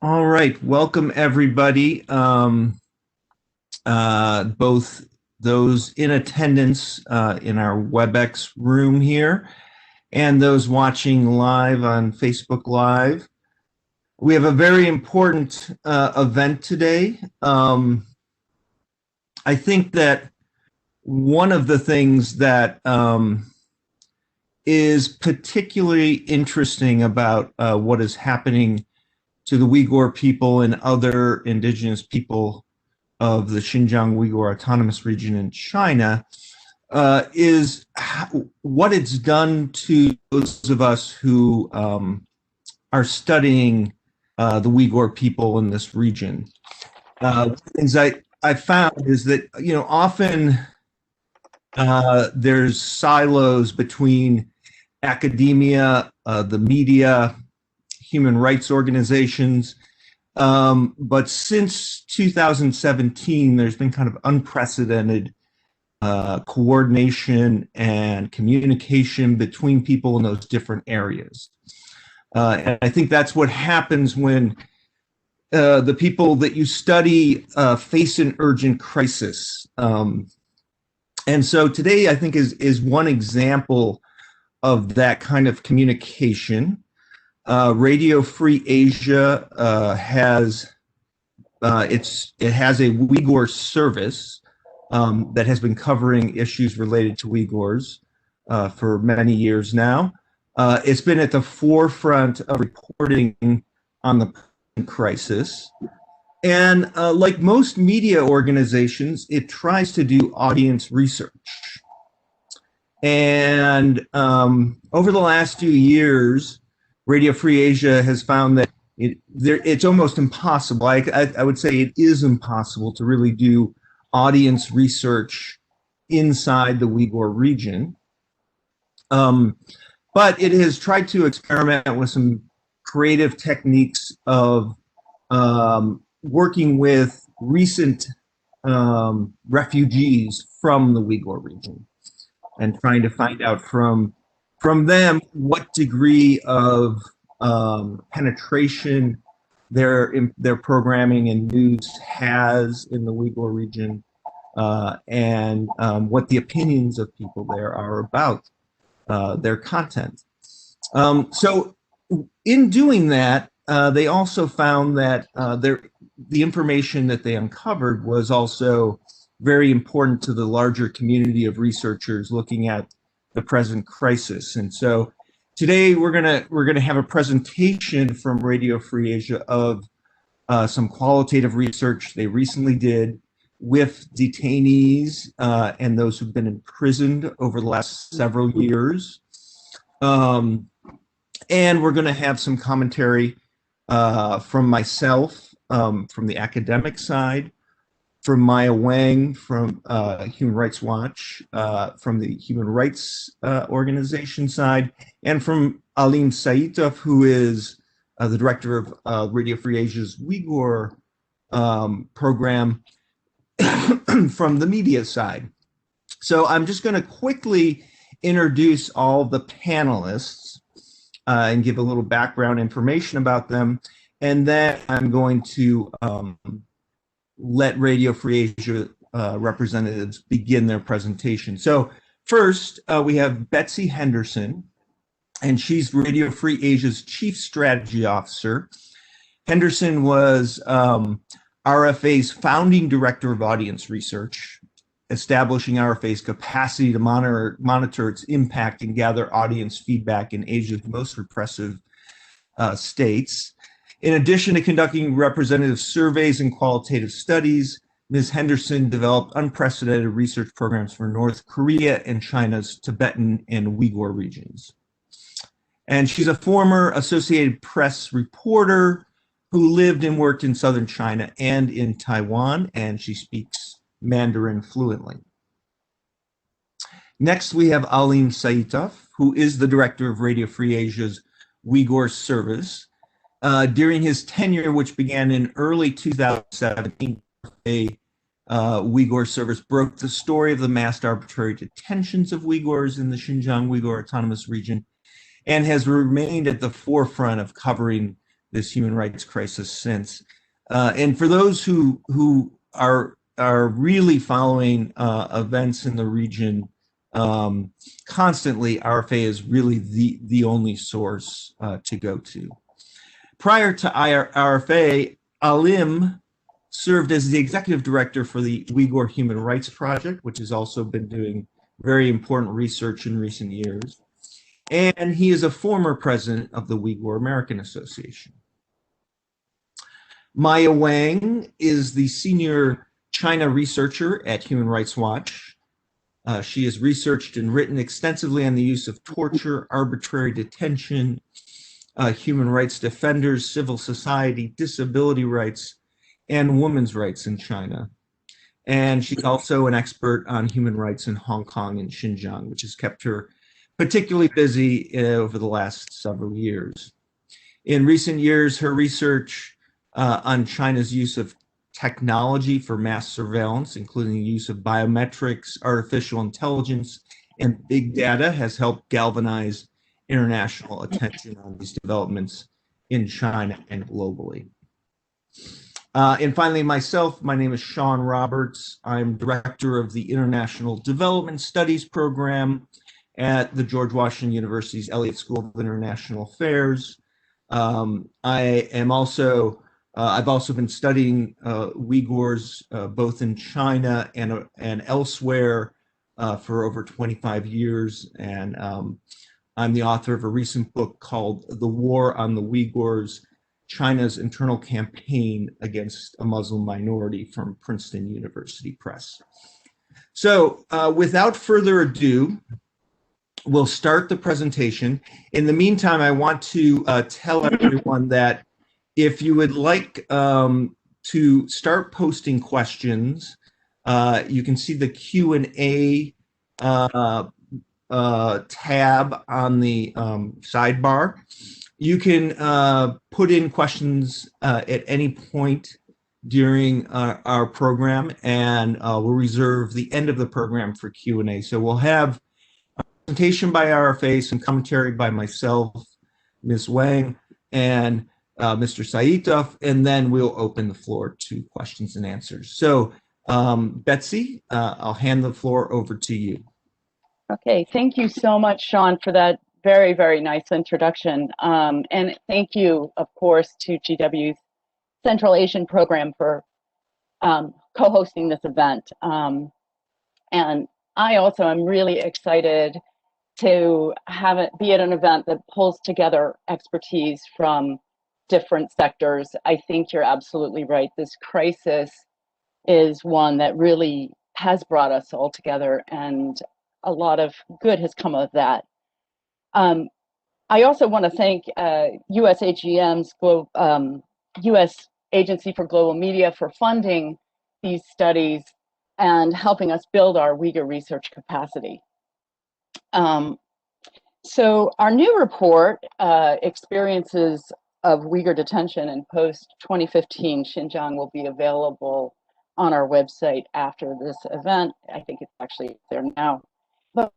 All right, welcome everybody, both those in attendance in our WebEx room here and those watching live on Facebook Live. We have a very important event today. I think that one of the things that is particularly interesting about what is happening to the Uyghur people and other indigenous people of the Xinjiang Uyghur Autonomous Region in China is what it's done to those of us who are studying the Uyghur people in this region. Things I found is that, often there's silos between academia, the media, human rights organizations. But since 2017, there's been kind of unprecedented coordination and communication between people in those different areas. And I think that's what happens when the people that you study face an urgent crisis. And so today, I think, is one example of that kind of communication. Radio Free Asia has it has a Uyghur service that has been covering issues related to Uyghurs for many years now. It's been at the forefront of reporting on the crisis, and like most media organizations, it tries to do audience research. And over the last few years, Radio Free Asia has found that it's almost impossible. I would say it is impossible to really do audience research inside the Uyghur region. But it has tried to experiment with some creative techniques of working with recent refugees from the Uyghur region and trying to find out from them what degree of penetration their programming and news has in the Uyghur region, and what the opinions of people there are about their content. So in doing that, they also found that the information that they uncovered was also very important to the larger community of researchers looking at the present crisis. And so today we're gonna have a presentation from Radio Free Asia of some qualitative research they recently did with detainees and those who've been imprisoned over the last several years. And we're gonna have some commentary from myself, from the academic side, from Maya Wang from Human Rights Watch, from the Human Rights Organization side, and from Alim Saitov, who is the director of Radio Free Asia's Uyghur program from the media side. So I'm just going to quickly introduce all the panelists and give a little background information about them, and then I'm going to let Radio Free Asia representatives begin their presentation. So first, we have Betsy Henderson, and she's Radio Free Asia's Chief Strategy Officer. Henderson was RFA's founding director of audience research, establishing RFA's capacity to monitor its impact and gather audience feedback in Asia's most repressive states. In addition to conducting representative surveys and qualitative studies, Ms. Henderson developed unprecedented research programs for North Korea and China's Tibetan and Uyghur regions. And she's a former Associated Press reporter who lived and worked in southern China and in Taiwan, and she speaks Mandarin fluently. Next, we have Alim Saitov, who is the director of Radio Free Asia's Uyghur service. During his tenure, which began in early 2017, a Uyghur service broke the story of the mass arbitrary detentions of Uyghurs in the Xinjiang Uyghur Autonomous Region and has remained at the forefront of covering this human rights crisis since. And for those who are really following events in the region constantly, RFA is really the only source to go to. Prior to RFA, Alim served as the executive director for the Uyghur Human Rights Project, which has also been doing very important research in recent years. And he is a former president of the Uyghur American Association. Maya Wang is the senior China researcher at Human Rights Watch. She has researched and written extensively on the use of torture, arbitrary detention, human rights defenders, civil society, disability rights, and women's rights in China. And she's also an expert on human rights in Hong Kong and Xinjiang, which has kept her particularly busy over the last several years. In recent years, her research on China's use of technology for mass surveillance, including the use of biometrics, artificial intelligence, and big data, has helped galvanize international attention on these developments in China and globally. And finally, myself, my name is Sean Roberts. I'm director of the International Development Studies program at the George Washington University's Elliott School of International Affairs. I've also been studying Uyghurs both in China and elsewhere for over 25 years. And I'm the author of a recent book called The War on the Uyghurs, China's Internal Campaign Against a Muslim Minority, from Princeton University Press. So without further ado, we'll start the presentation. In the meantime, I want to tell everyone that if you would like to start posting questions, you can see the Q&A tab on the sidebar. You can put in questions at any point during our program, and we'll reserve the end of the program for Q&A. So we'll have a presentation by RFA, some commentary by myself, Ms. Wang, and Mr. Saitov, and then we'll open the floor to questions and answers. So Betsy, I'll hand the floor over to you. Okay, thank you so much, Sean, for that very, very nice introduction. And thank you, of course, to GW's Central Asian program for co-hosting this event. And I also am really excited to have it be at an event that pulls together expertise from different sectors. I think you're absolutely right. This crisis is one that really has brought us all together, and a lot of good has come of that. I also want to thank USAGM's U.S. Agency for Global Media for funding these studies and helping us build our Uyghur research capacity. So our new report, Experiences of Uyghur Detention in Post-2015 Xinjiang, will be available on our website after this event. I think it's actually there now. But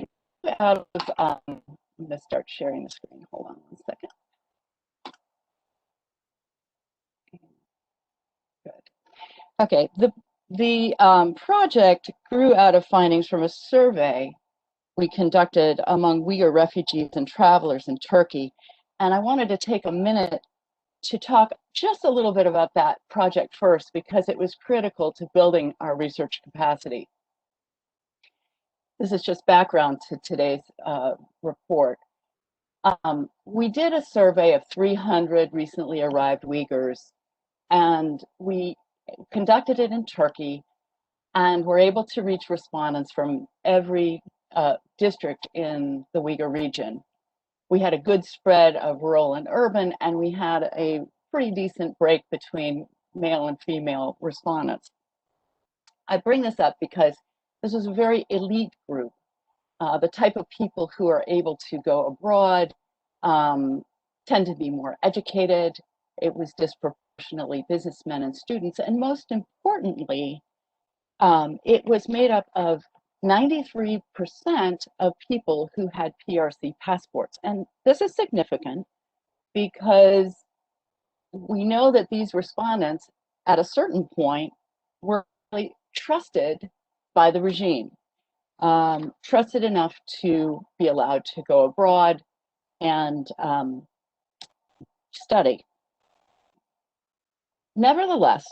out of, I'm going to start sharing the screen. Hold on one second. Good. Okay, the project grew out of findings from a survey we conducted among Uyghur refugees and travelers in Turkey. And I wanted to take a minute to talk just a little bit about that project first, because it was critical to building our research capacity. This is just background to today's report. We did a survey of 300 recently arrived Uyghurs, and we conducted it in Turkey, and were able to reach respondents from every district in the Uyghur region. We had a good spread of rural and urban, and we had a pretty decent break between male and female respondents. I bring this up because this was a very elite group. The type of people who are able to go abroad tend to be more educated. It was disproportionately businessmen and students, and most importantly, it was made up of 93% of people who had PRC passports. And this is significant because we know that these respondents at a certain point were really trusted by the regime, trusted enough to be allowed to go abroad and study. Nevertheless,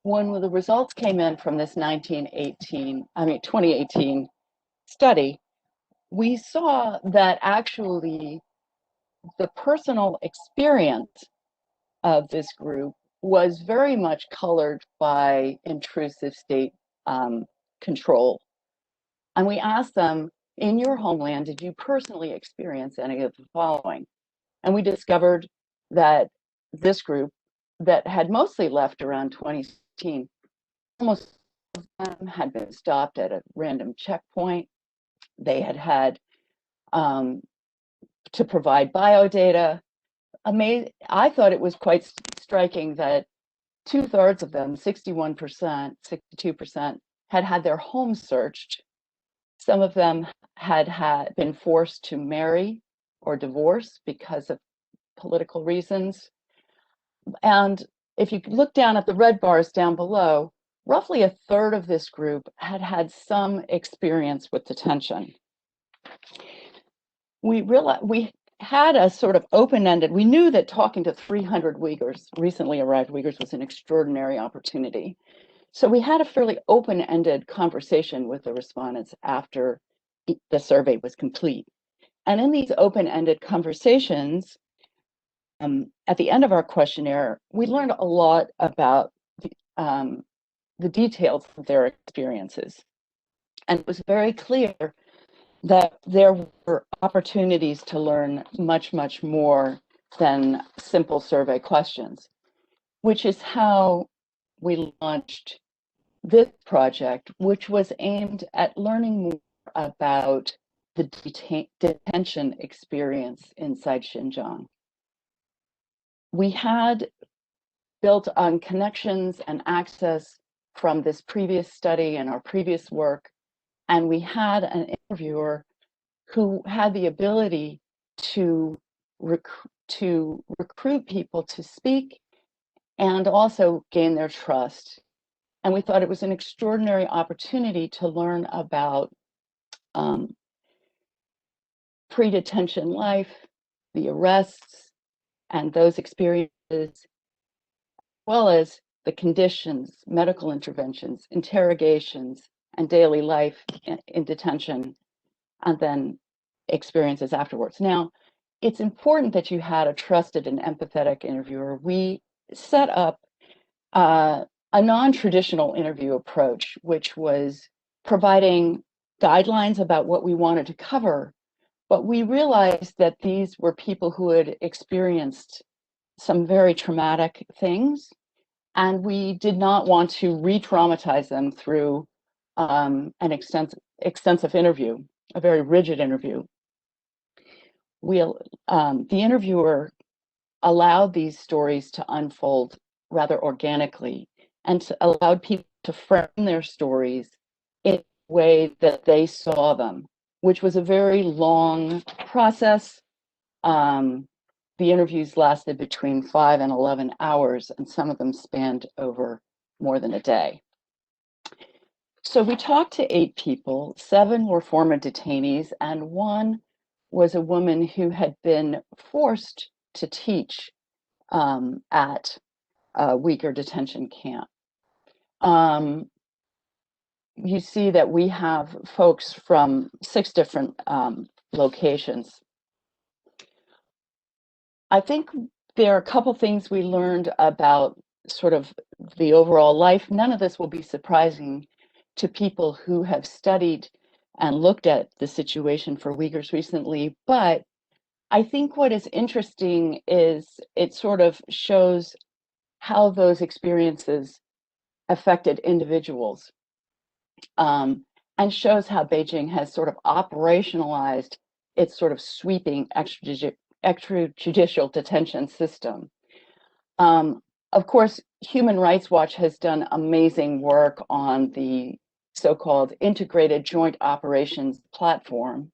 when the results came in from this 2018 study, we saw that actually the personal experience of this group was very much colored by intrusive state control. And we asked them, in your homeland, did you personally experience any of the following? And we discovered that this group that had mostly left around 2016, almost all of them had been stopped at a random checkpoint. They had to provide biodata. I thought it was quite striking that 2/3 of them, 61%, 62%, had their homes searched. Some of them had been forced to marry or divorce because of political reasons. And if you look down at the red bars down below, roughly 1/3 of this group had some experience with detention. We had a sort of open-ended, we knew that talking to 300 Uyghurs, recently arrived Uyghurs, was an extraordinary opportunity. So we had a fairly open-ended conversation with the respondents after the survey was complete. And in these open-ended conversations, at the end of our questionnaire, we learned a lot about the details of their experiences. And it was very clear that there were opportunities to learn much, much more than simple survey questions, which is how we launched this project, which was aimed at learning more about the detention experience inside Xinjiang. We had built on connections and access from this previous study and our previous work, and we had an interviewer who had the ability to recruit people to speak and also gain their trust. And we thought it was an extraordinary opportunity to learn about pre-detention life, the arrests, and those experiences, as well as the conditions, medical interventions, interrogations, and daily life in detention, and then experiences afterwards. Now, it's important that you had a trusted and empathetic interviewer. We set up a non-traditional interview approach, which was providing guidelines about what we wanted to cover, but we realized that these were people who had experienced some very traumatic things, and we did not want to re-traumatize them through an extensive interview, a very rigid interview. The interviewer allowed these stories to unfold rather organically and allowed people to frame their stories in a way that they saw them, which was a very long process. The interviews lasted between 5 and 11 hours, and some of them spanned over more than a day. So we talked to 8 people. 7 were former detainees, and 1 was a woman who had been forced to teach at a Uyghur detention camp. You see that we have folks from 6 different locations. I think there are a couple things we learned about sort of the overall life. None of this will be surprising to people who have studied and looked at the situation for Uyghurs recently, but I think what is interesting is it sort of shows how those experiences affected individuals, and shows how Beijing has sort of operationalized its sort of sweeping extrajudicial detention system. Of course, Human Rights Watch has done amazing work on the so-called Integrated Joint Operations Platform,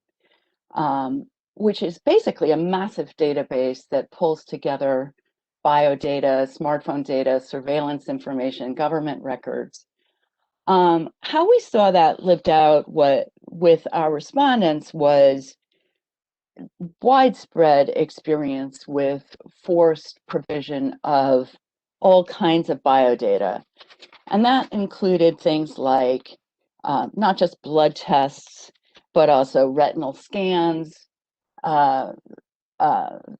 which is basically a massive database that pulls together biodata, smartphone data, surveillance information, government records. How we saw that lived out with our respondents was widespread experience with forced provision of all kinds of biodata. And that included things like not just blood tests, but also retinal scans, uh,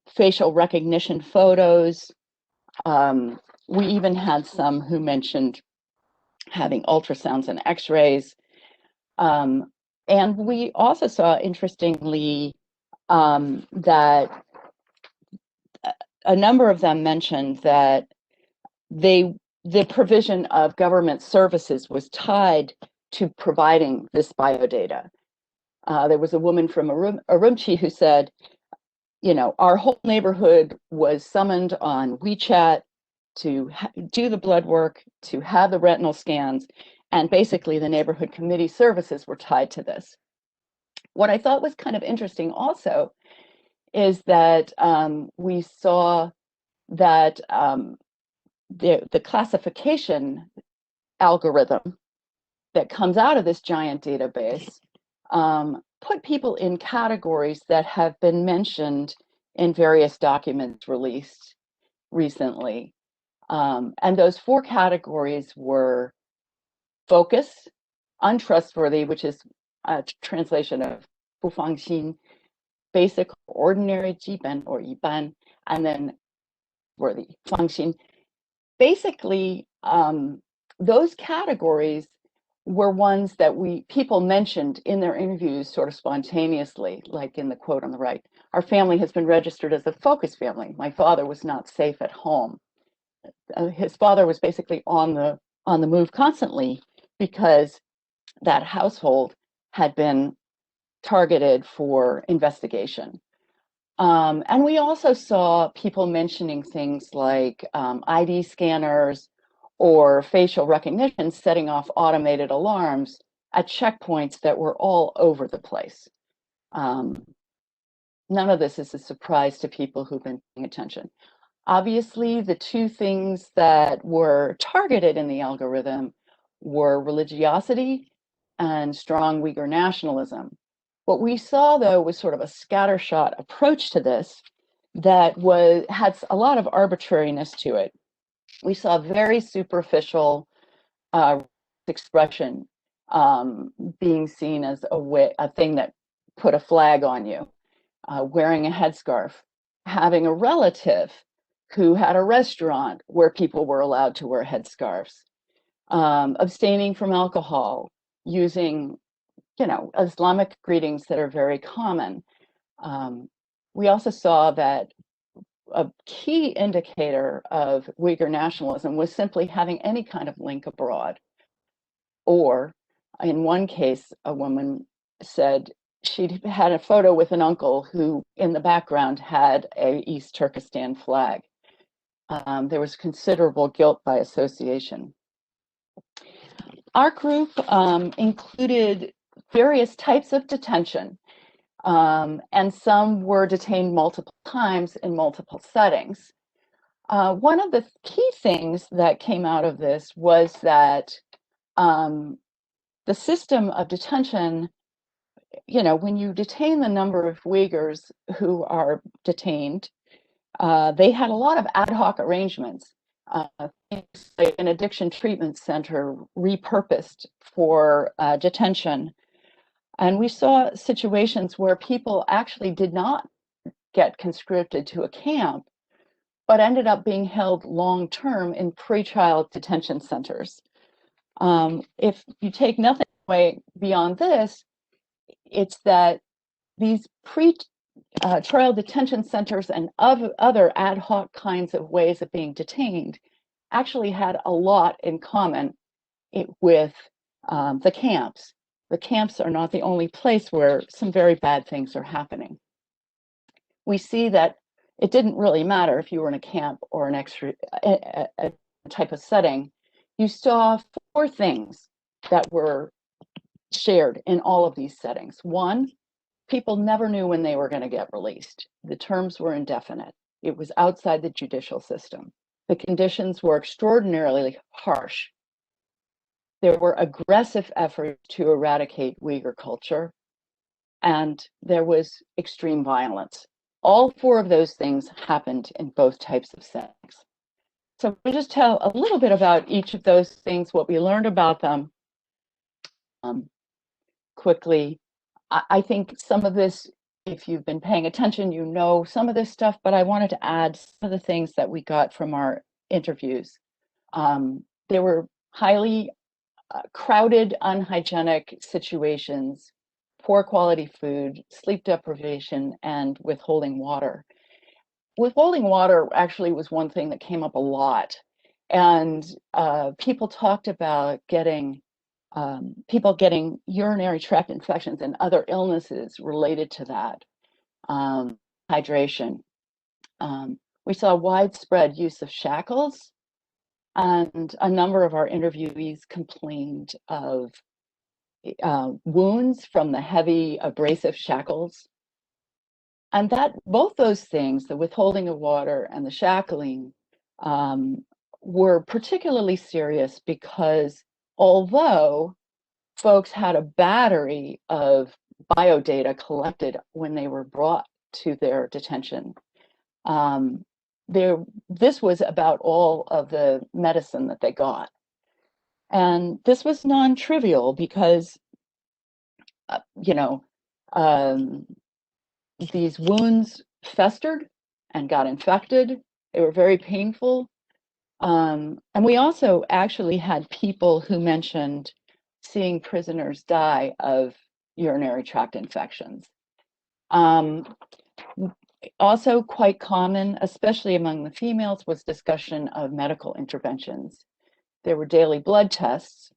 facial recognition photos. We even had some who mentioned having ultrasounds and x-rays. And we also saw, interestingly, that a number of them mentioned that the provision of government services was tied to providing this biodata. There was a woman from Urumqi who said, you know, our whole neighborhood was summoned on WeChat to do the blood work, to have the retinal scans, and basically the neighborhood committee services were tied to this. What I thought was kind of interesting also is that we saw that the classification algorithm that comes out of this giant database put people in categories that have been mentioned in various documents released recently. And those 4 categories were focus, untrustworthy, which is a translation of 不放心, basic, ordinary, 基本 or 一般, and then worthy, 放心. Basically, those categories were ones that people mentioned in their interviews sort of spontaneously, like in the quote on the right. Our family has been registered as a focus family. My father was not safe at home. His father was basically on the move constantly because that household had been targeted for investigation. And we also saw people mentioning things like ID scanners or facial recognition setting off automated alarms at checkpoints that were all over the place. None of this is a surprise to people who've been paying attention. Obviously, the 2 things that were targeted in the algorithm were religiosity and strong Uyghur nationalism. What we saw, though, was sort of a scattershot approach to this that had a lot of arbitrariness to it. We saw very superficial expression being seen as a thing that put a flag on you, wearing a headscarf, having a relative who had a restaurant where people were allowed to wear headscarves, abstaining from alcohol, using, you know, Islamic greetings that are very common. We also saw that a key indicator of Uyghur nationalism was simply having any kind of link abroad. Or in one case, a woman said she'd had a photo with an uncle who in the background had a East Turkestan flag. There was considerable guilt by association. Our group included various types of detention, and some were detained multiple times in multiple settings. One of the key things that came out of this was that the system of detention, you know, when you detain the number of Uyghurs who are detained, they had a lot of ad hoc arrangements. Like an addiction treatment center repurposed for detention. And we saw situations where people actually did not get conscripted to a camp, but ended up being held long-term in pretrial detention centers. If you take nothing away beyond this, it's that these pre-trial detention centers and other ad hoc kinds of ways of being detained actually had a lot in common with the camps. The camps are not the only place where some very bad things are happening. We see that it didn't really matter if you were in a camp or a type of setting. You saw 4 things that were shared in all of these settings. 1, people never knew when they were going to get released. The terms were indefinite. It was outside the judicial system. The conditions were extraordinarily harsh. There were aggressive efforts to eradicate Uyghur culture, and there was extreme violence. All four of those things happened in both types of settings. So we'll just tell a little bit about each of those things, what we learned about them quickly. I think some of this, if you've been paying attention, you know some of this stuff, but I wanted to add some of the things that we got from our interviews. There were highly crowded, unhygienic situations, poor quality food, sleep deprivation, and withholding water. Withholding water actually was one thing that came up a lot. And people talked about people getting urinary tract infections and other illnesses related to that. Hydration. We saw widespread use of shackles, and a number of our interviewees complained of wounds from the heavy abrasive shackles. And that both those things, the withholding of water and the shackling, were particularly serious because although folks had a battery of biodata collected when they were brought to their detention, this was about all of the medicine that they got. And this was non-trivial because, these wounds festered and got infected. They were very painful. And we also actually had people who mentioned seeing prisoners die of urinary tract infections. Also quite common, especially among the females, was discussion of medical interventions. There were daily blood tests,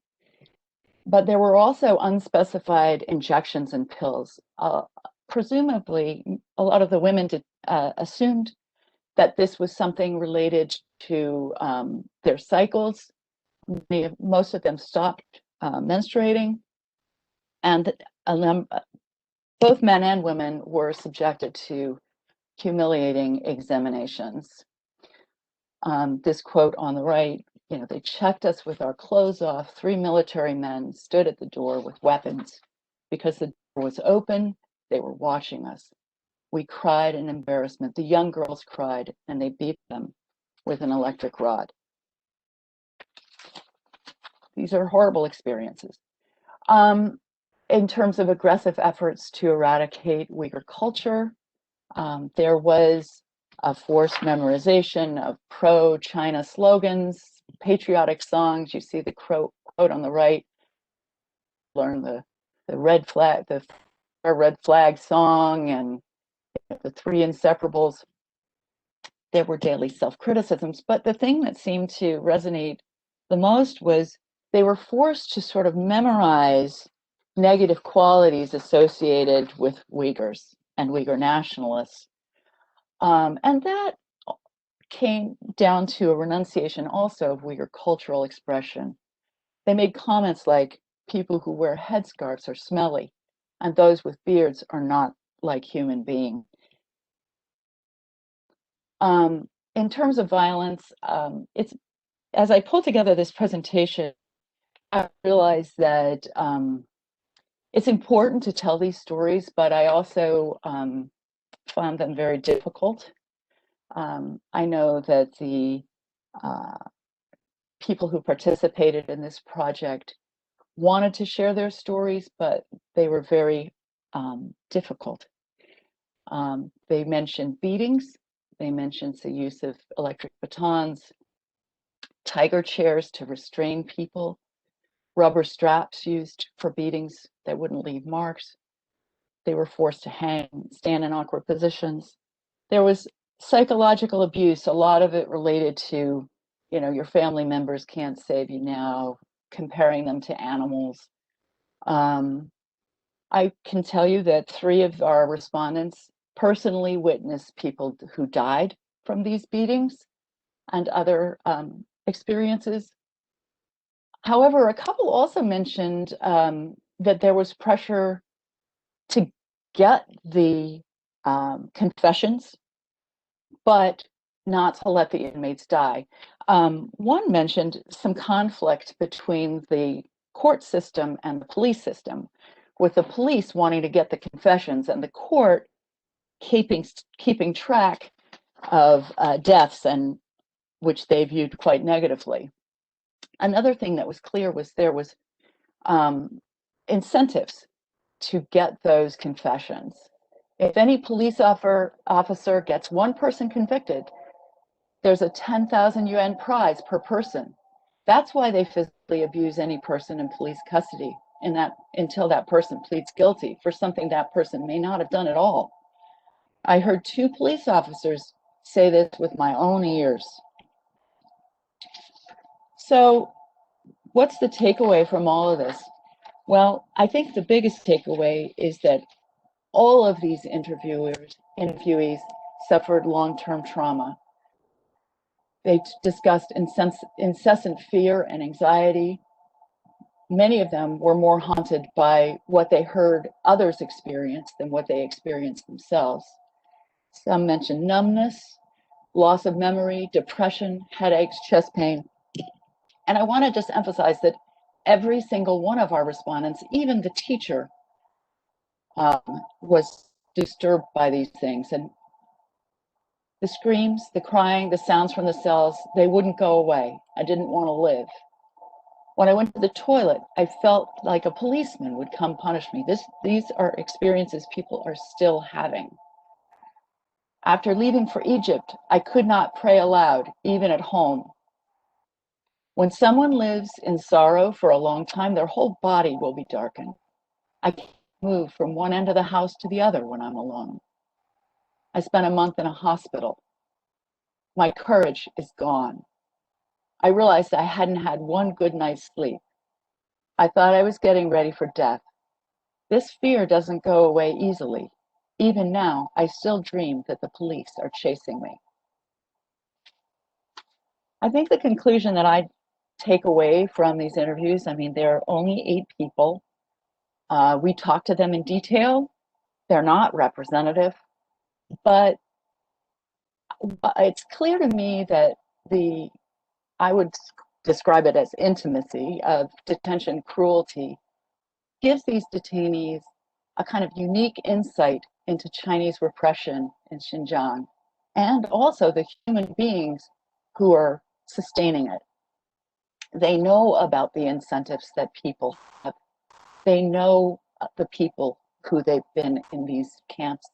but there were also unspecified injections and pills. Presumably, a lot of the women assumed that this was something related to their cycles. Most of them stopped menstruating, and both men and women were subjected to humiliating examinations. This quote on the right, they checked us with our clothes off. 3 military men stood at the door with weapons. Because the door was open, they were watching us. We cried in embarrassment. The young girls cried, and they beat them with an electric rod. These are horrible experiences. In terms of aggressive efforts to eradicate Uyghur culture, there was a forced memorization of pro-China slogans, patriotic songs. You see the quote on the right. Learn the red flag, the red flag song, and the 3 inseparables. There were daily self-criticisms, but the thing that seemed to resonate the most was they were forced to sort of memorize negative qualities associated with Uyghurs and Uyghur nationalists. And that came down to a renunciation also of Uyghur cultural expression. They made comments like, people who wear headscarves are smelly, and those with beards are not like human beings. In terms of violence, as I pulled together this presentation, I realized that it's important to tell these stories, but I also found them very difficult. I know that the people who participated in this project wanted to share their stories, but they were very difficult. They mentioned beatings. They mentioned the use of electric batons, tiger chairs to restrain people, rubber straps used for beatings that wouldn't leave marks. They were forced to hang, stand in awkward positions. There was psychological abuse, a lot of it related to, your family members can't save you now, comparing them to animals. I can tell you that 3 of our respondents personally witnessed people who died from these beatings and other experiences. However, a couple also mentioned that there was pressure to get the confessions, but not to let the inmates die. One mentioned some conflict between the court system and the police system, with the police wanting to get the confessions and the court keeping track of deaths, and which they viewed quite negatively. Another thing that was clear was there was incentives to get those confessions. If any police officer gets one person convicted, there's a 10,000 yuan prize per person. That's why they physically abuse any person in police custody until that person pleads guilty for something that person may not have done at all. I heard 2 police officers say this with my own ears. So, what's the takeaway from all of this? Well, I think the biggest takeaway is that all of these interviewees suffered long-term trauma. They discussed incessant fear and anxiety. Many of them were more haunted by what they heard others experience than what they experienced themselves. Some mentioned numbness, loss of memory, depression, headaches, chest pain. And I want to just emphasize that every single one of our respondents, even the teacher, was disturbed by these things. And the screams, the crying, the sounds from the cells, they wouldn't go away. I didn't want to live. When I went to the toilet, I felt like a policeman would come punish me. These are experiences people are still having. After leaving for Egypt, I could not pray aloud, even at home. When someone lives in sorrow for a long time, their whole body will be darkened. I can't move from one end of the house to the other when I'm alone. I spent a month in a hospital. My courage is gone. I realized I hadn't had one good night's sleep. I thought I was getting ready for death. This fear doesn't go away easily. Even now, I still dream that the police are chasing me. I think the conclusion that I take away from these interviews, I mean, there are only 8 people. We talked to them in detail. They're not representative, but it's clear to me that I would describe it as intimacy of detention cruelty gives these detainees a kind of unique insight into Chinese repression in Xinjiang, and also the human beings who are sustaining it. They know about the incentives that people have. They know the people who they've been in these camps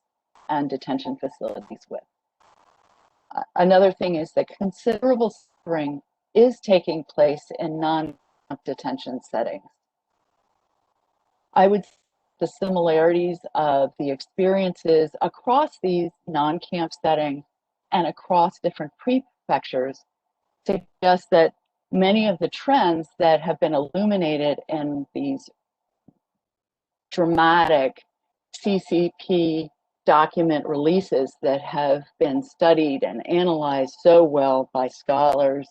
and detention facilities with. Another thing is that considerable suffering is taking place in non-detention settings. I would say the similarities of the experiences across these non-camp settings and across different prefectures suggest that many of the trends that have been illuminated in these dramatic CCP document releases that have been studied and analyzed so well by scholars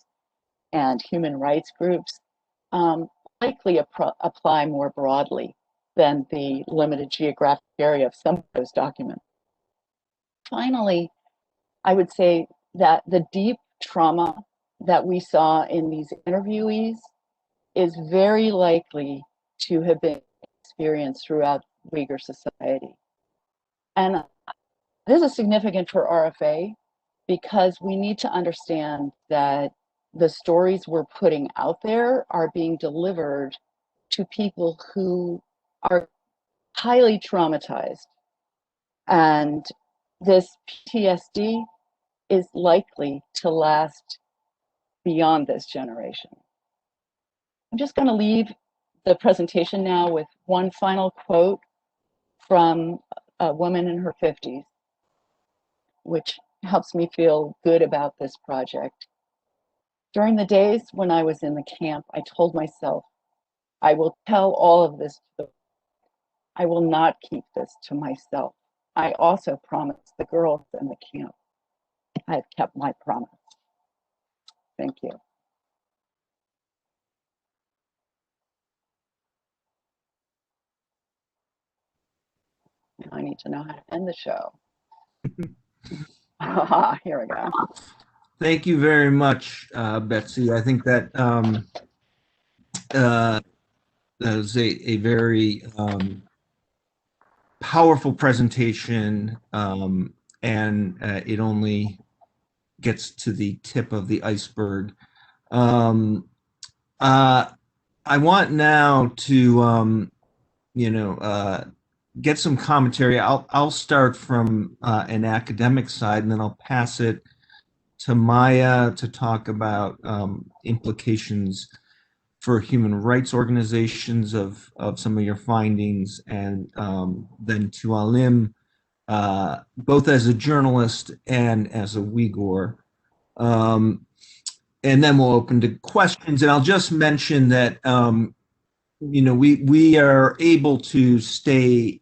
and human rights groups likely apply more broadly than the limited geographic area of some of those documents. Finally, I would say that the deep trauma that we saw in these interviewees is very likely to have been experienced throughout Uyghur society. And this is significant for RFA because we need to understand that the stories we're putting out there are being delivered to people who are highly traumatized. And this PTSD is likely to last beyond this generation. I'm just going to leave the presentation now with one final quote from a woman in her 50s, which helps me feel good about this project. During the days when I was in the camp, I told myself, I will tell all of this to the world. I will not keep this to myself. I also promised the girls in the camp. I have kept my promise. Thank you. Now I need to know how to end the show. Here we go. Thank you very much, Betsy. I think that uh, that was a very powerful presentation, and it only gets to the tip of the iceberg. Um, uh, I want now to, get some commentary. I'll start from an academic side, and then I'll pass it to Maya to talk about implications for human rights organizations of some of your findings, and then to Alim, both as a journalist and as a Uyghur. Um, and then we'll open to questions. And I'll just mention that we are able to stay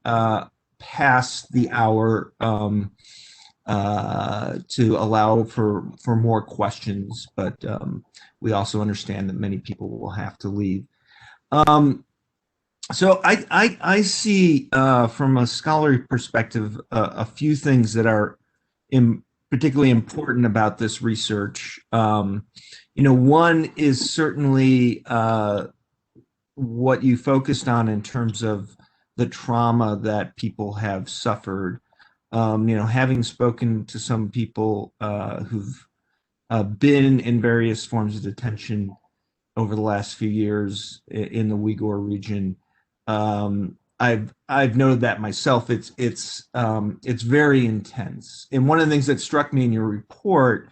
past the hour, to allow for more questions, but we also understand that many people will have to leave. So I see, from a scholarly perspective, a few things that are particularly important about this research. One is certainly what you focused on in terms of the trauma that people have suffered. Having spoken to some people who've been in various forms of detention over the last few years in the Uyghur region, I've noted that myself. It's very intense. And one of the things that struck me in your report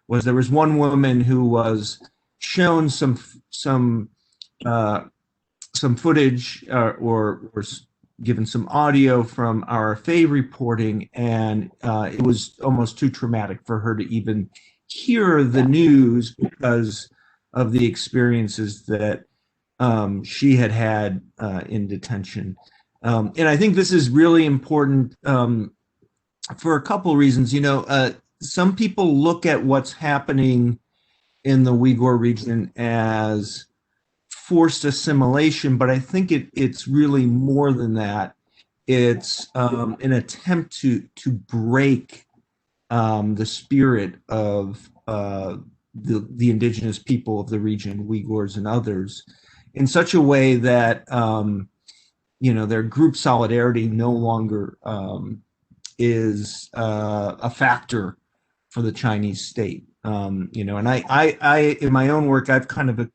was there was one woman who was shown some footage, or given some audio from RFA reporting, and it was almost too traumatic for her to even hear the news because of the experiences that she had had in detention. And I think this is really important for a couple of reasons. Some people look at what's happening in the Uyghur region as forced assimilation, but I think it's really more than that. It's an attempt to break the spirit of the indigenous people of the region, Uyghurs and others, in such a way that their group solidarity no longer is a factor for the Chinese state. And I in my own work, I've kind of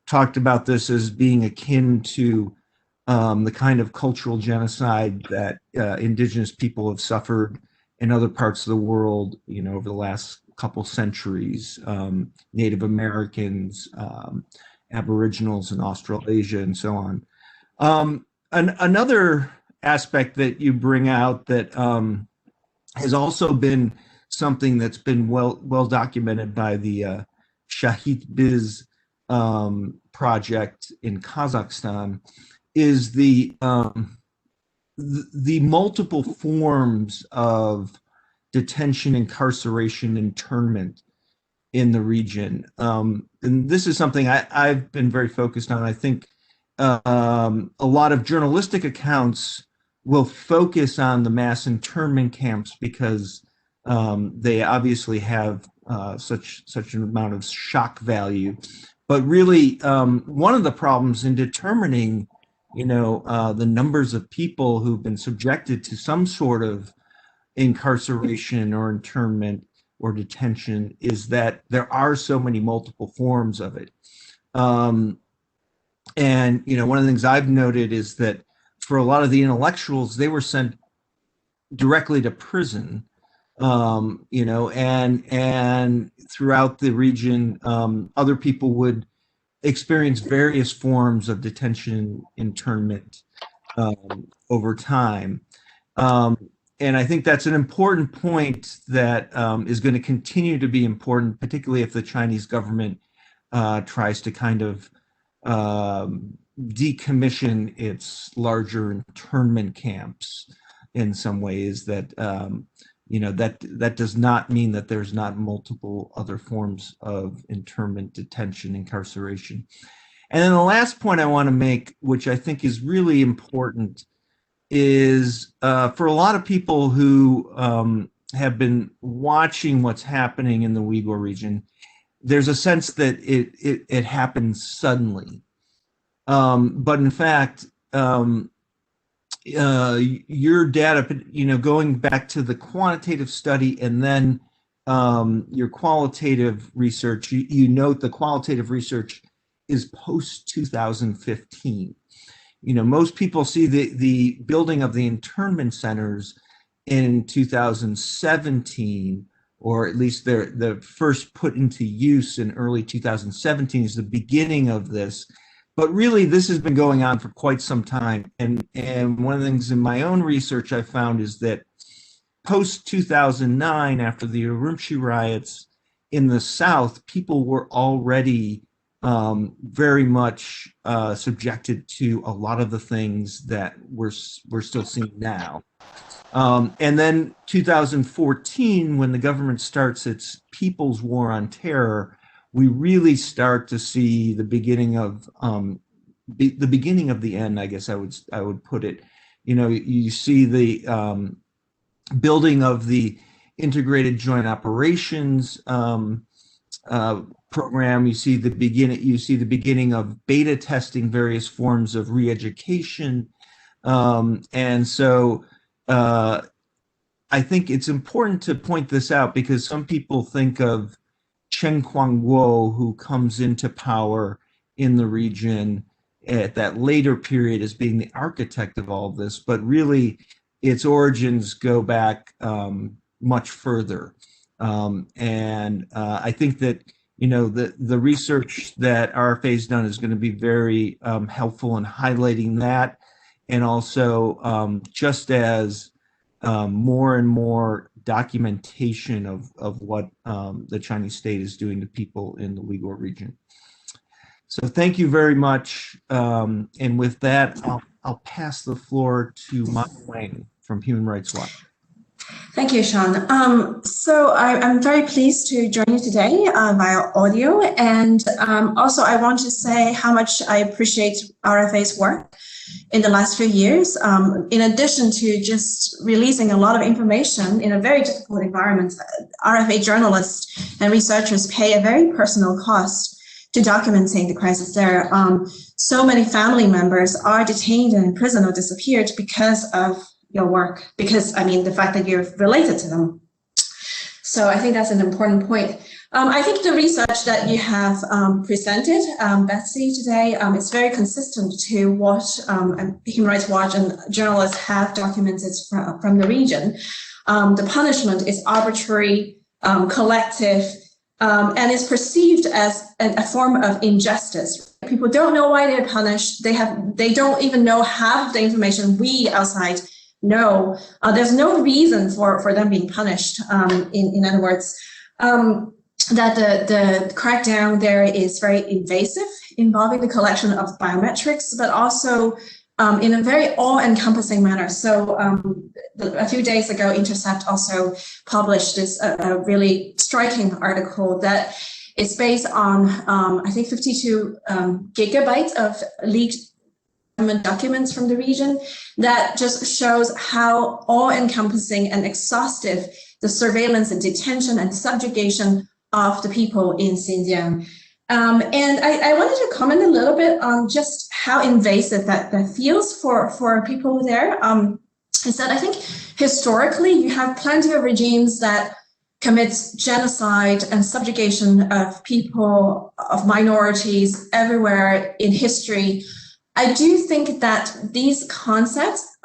talked about this as being akin to the kind of cultural genocide that indigenous people have suffered in other parts of the world, over the last couple centuries. Native Americans, Aboriginals in Australasia, and so on. Another aspect that you bring out that has also been something that's been well documented by the Shahid Biz project in Kazakhstan is the multiple forms of detention, incarceration, internment in the region. And this is something I've been very focused on. I think a lot of journalistic accounts will focus on the mass internment camps because they obviously have such an amount of shock value. But really, one of the problems in determining, the numbers of people who've been subjected to some sort of incarceration or internment or detention is that there are so many multiple forms of it. And one of the things I've noted is that for a lot of the intellectuals, they were sent directly to prison. And throughout the region, other people would experience various forms of detention, internment over time. And I think that's an important point that is going to continue to be important, particularly if the Chinese government tries to kind of decommission its larger internment camps in some ways. That that does not mean that there's not multiple other forms of internment, detention, incarceration. And then the last point I want to make, which I think is really important, is for a lot of people who have been watching what's happening in the Uyghur region, there's a sense that it happens suddenly. But in fact, your data, going back to the quantitative study and then your qualitative research, you note the qualitative research is post 2015. Most people see the building of the internment centers in 2017, or at least the first put into use in early 2017 is the beginning of this. But really, this has been going on for quite some time. And one of the things in my own research I found is that post 2009, after the Urumqi riots in the South, people were already very much subjected to a lot of the things that we're still seeing now. And then 2014, when the government starts its People's War on Terror, we really start to see the beginning of the end, I guess I would put it. You see the building of the integrated joint operations program. You see the beginning of beta testing various forms of re-education, and so I think it's important to point this out because some people think of Chen Quanguo, who comes into power in the region at that later period, as being the architect of all of this, but really its origins go back much further. And I think that the research that RFA has done is going to be very helpful in highlighting that, and also just as more and more documentation of what the Chinese state is doing to people in the Uyghur region. So thank you very much. And with that, I'll pass the floor to Ma Wang from Human Rights Watch. Thank you, Sean. So I'm very pleased to join you today via audio. And also I want to say how much I appreciate RFA's work in the last few years. In addition to just releasing a lot of information in a very difficult environment, RFA journalists and researchers pay a very personal cost to documenting the crisis there. So many family members are detained and imprisoned or disappeared because of your work, because the fact that you're related to them. So I think that's an important point. I think the research that you have presented, Betsy, today is very consistent to what Human Rights Watch and journalists have documented from the region. The punishment is arbitrary, collective, and is perceived as a form of injustice. People don't know why they're punished. They don't even know half of the information we outside know. There's no reason for them being punished. In other words, that the crackdown there is very invasive, involving the collection of biometrics, but also in a very all-encompassing manner. So a few days ago, Intercept also published this really striking article that is based on, I think, 52 gigabytes of leaked documents from the region that just shows how all-encompassing and exhaustive the surveillance and detention and subjugation of the people in Xinjiang. And I wanted to comment a little bit on just how invasive that feels for people there. Is that I think historically you have plenty of regimes that commits genocide and subjugation of people, of minorities everywhere in history. I do think that these concepts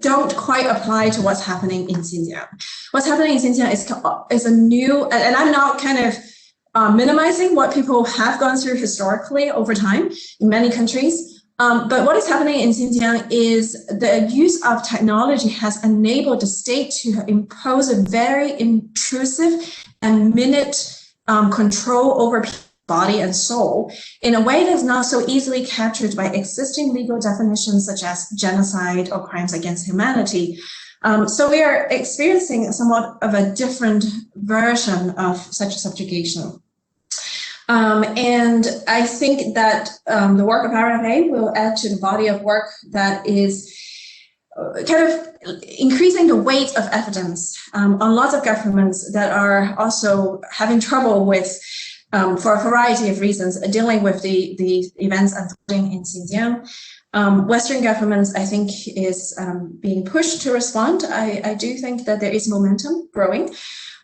don't quite apply to what's happening in Xinjiang. What's happening in Xinjiang is a new, and I'm not kind of minimizing what people have gone through historically over time in many countries. But what is happening in Xinjiang is the use of technology has enabled the state to impose a very intrusive and minute control over body and soul in a way that's not so easily captured by existing legal definitions such as genocide or crimes against humanity. So we are experiencing somewhat of a different version of such subjugation. And I think that the work of RFA will add to the body of work that is kind of increasing the weight of evidence on lots of governments that are also having trouble with, for a variety of reasons, dealing with the events unfolding in Xinjiang. Western governments, I think, is being pushed to respond. I do think that there is momentum growing.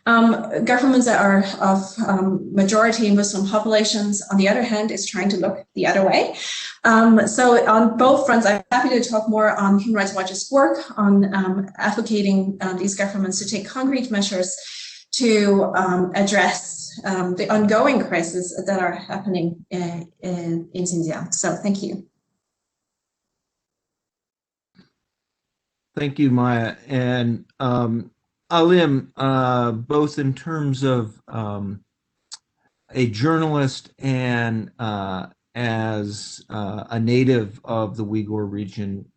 Governments that are of majority Muslim populations, on the other hand, is trying to look the other way. So on both fronts, I'm happy to talk more on Human Rights Watch's work on advocating these governments to take concrete measures to address the ongoing crises that are happening in Xinjiang. So thank you. Thank you, Maya. And Alim, both in terms of a journalist and as a native of the Uyghur region,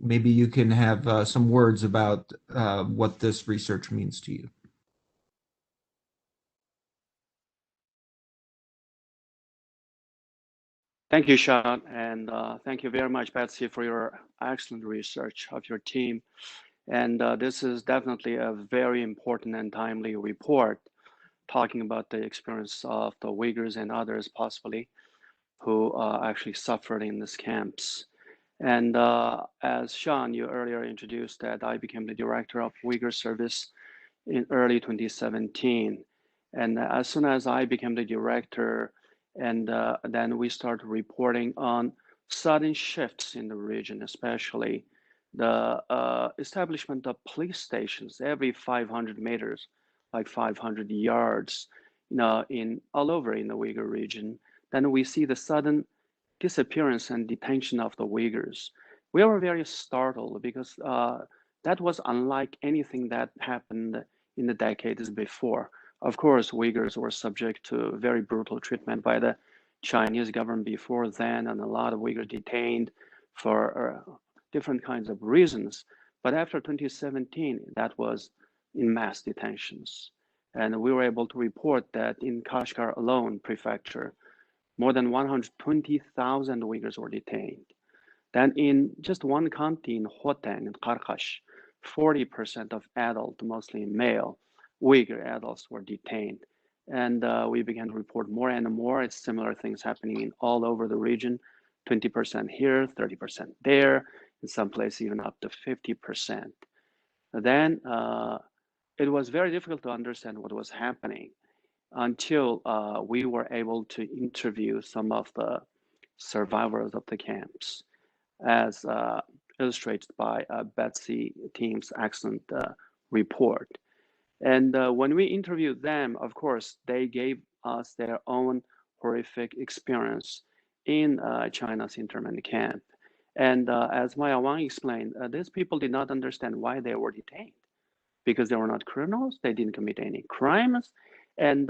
maybe you can have some words about what this research means to you. Thank you, Sean, and thank you very much, Betsy, for your excellent research of your team. And this is definitely a very important and timely report talking about the experience of the Uyghurs and others possibly who actually suffered in these camps. And as Sean, you earlier introduced that I became the director of Uyghur service in early 2017. And as soon as I became the director, and then we started reporting on sudden shifts in the region, especially the establishment of police stations every 500 meters, like 500 yards, in all over in the Uyghur region. Then we see the sudden disappearance and detention of the Uyghurs. We were very startled because that was unlike anything that happened in the decades before. Of course, Uyghurs were subject to very brutal treatment by the Chinese government before then, and a lot of Uyghurs detained for different kinds of reasons. But after 2017, that was in mass detentions. And we were able to report that in Kashgar alone, prefecture, more than 120,000 Uyghurs were detained. Then in just one county in Hotan, in Karkash, 40% of adult, mostly male, Uyghur adults were detained. And we began to report more and more. It's similar things happening in all over the region, 20% here, 30% there, in some places even up to 50%. Then it was very difficult to understand what was happening until we were able to interview some of the survivors of the camps, as illustrated by Betsy team's excellent report. And when we interviewed them, of course, they gave us their own horrific experience in China's internment camp. And as Maya Wang explained, these people did not understand why they were detained, because they were not criminals, they didn't commit any crimes. And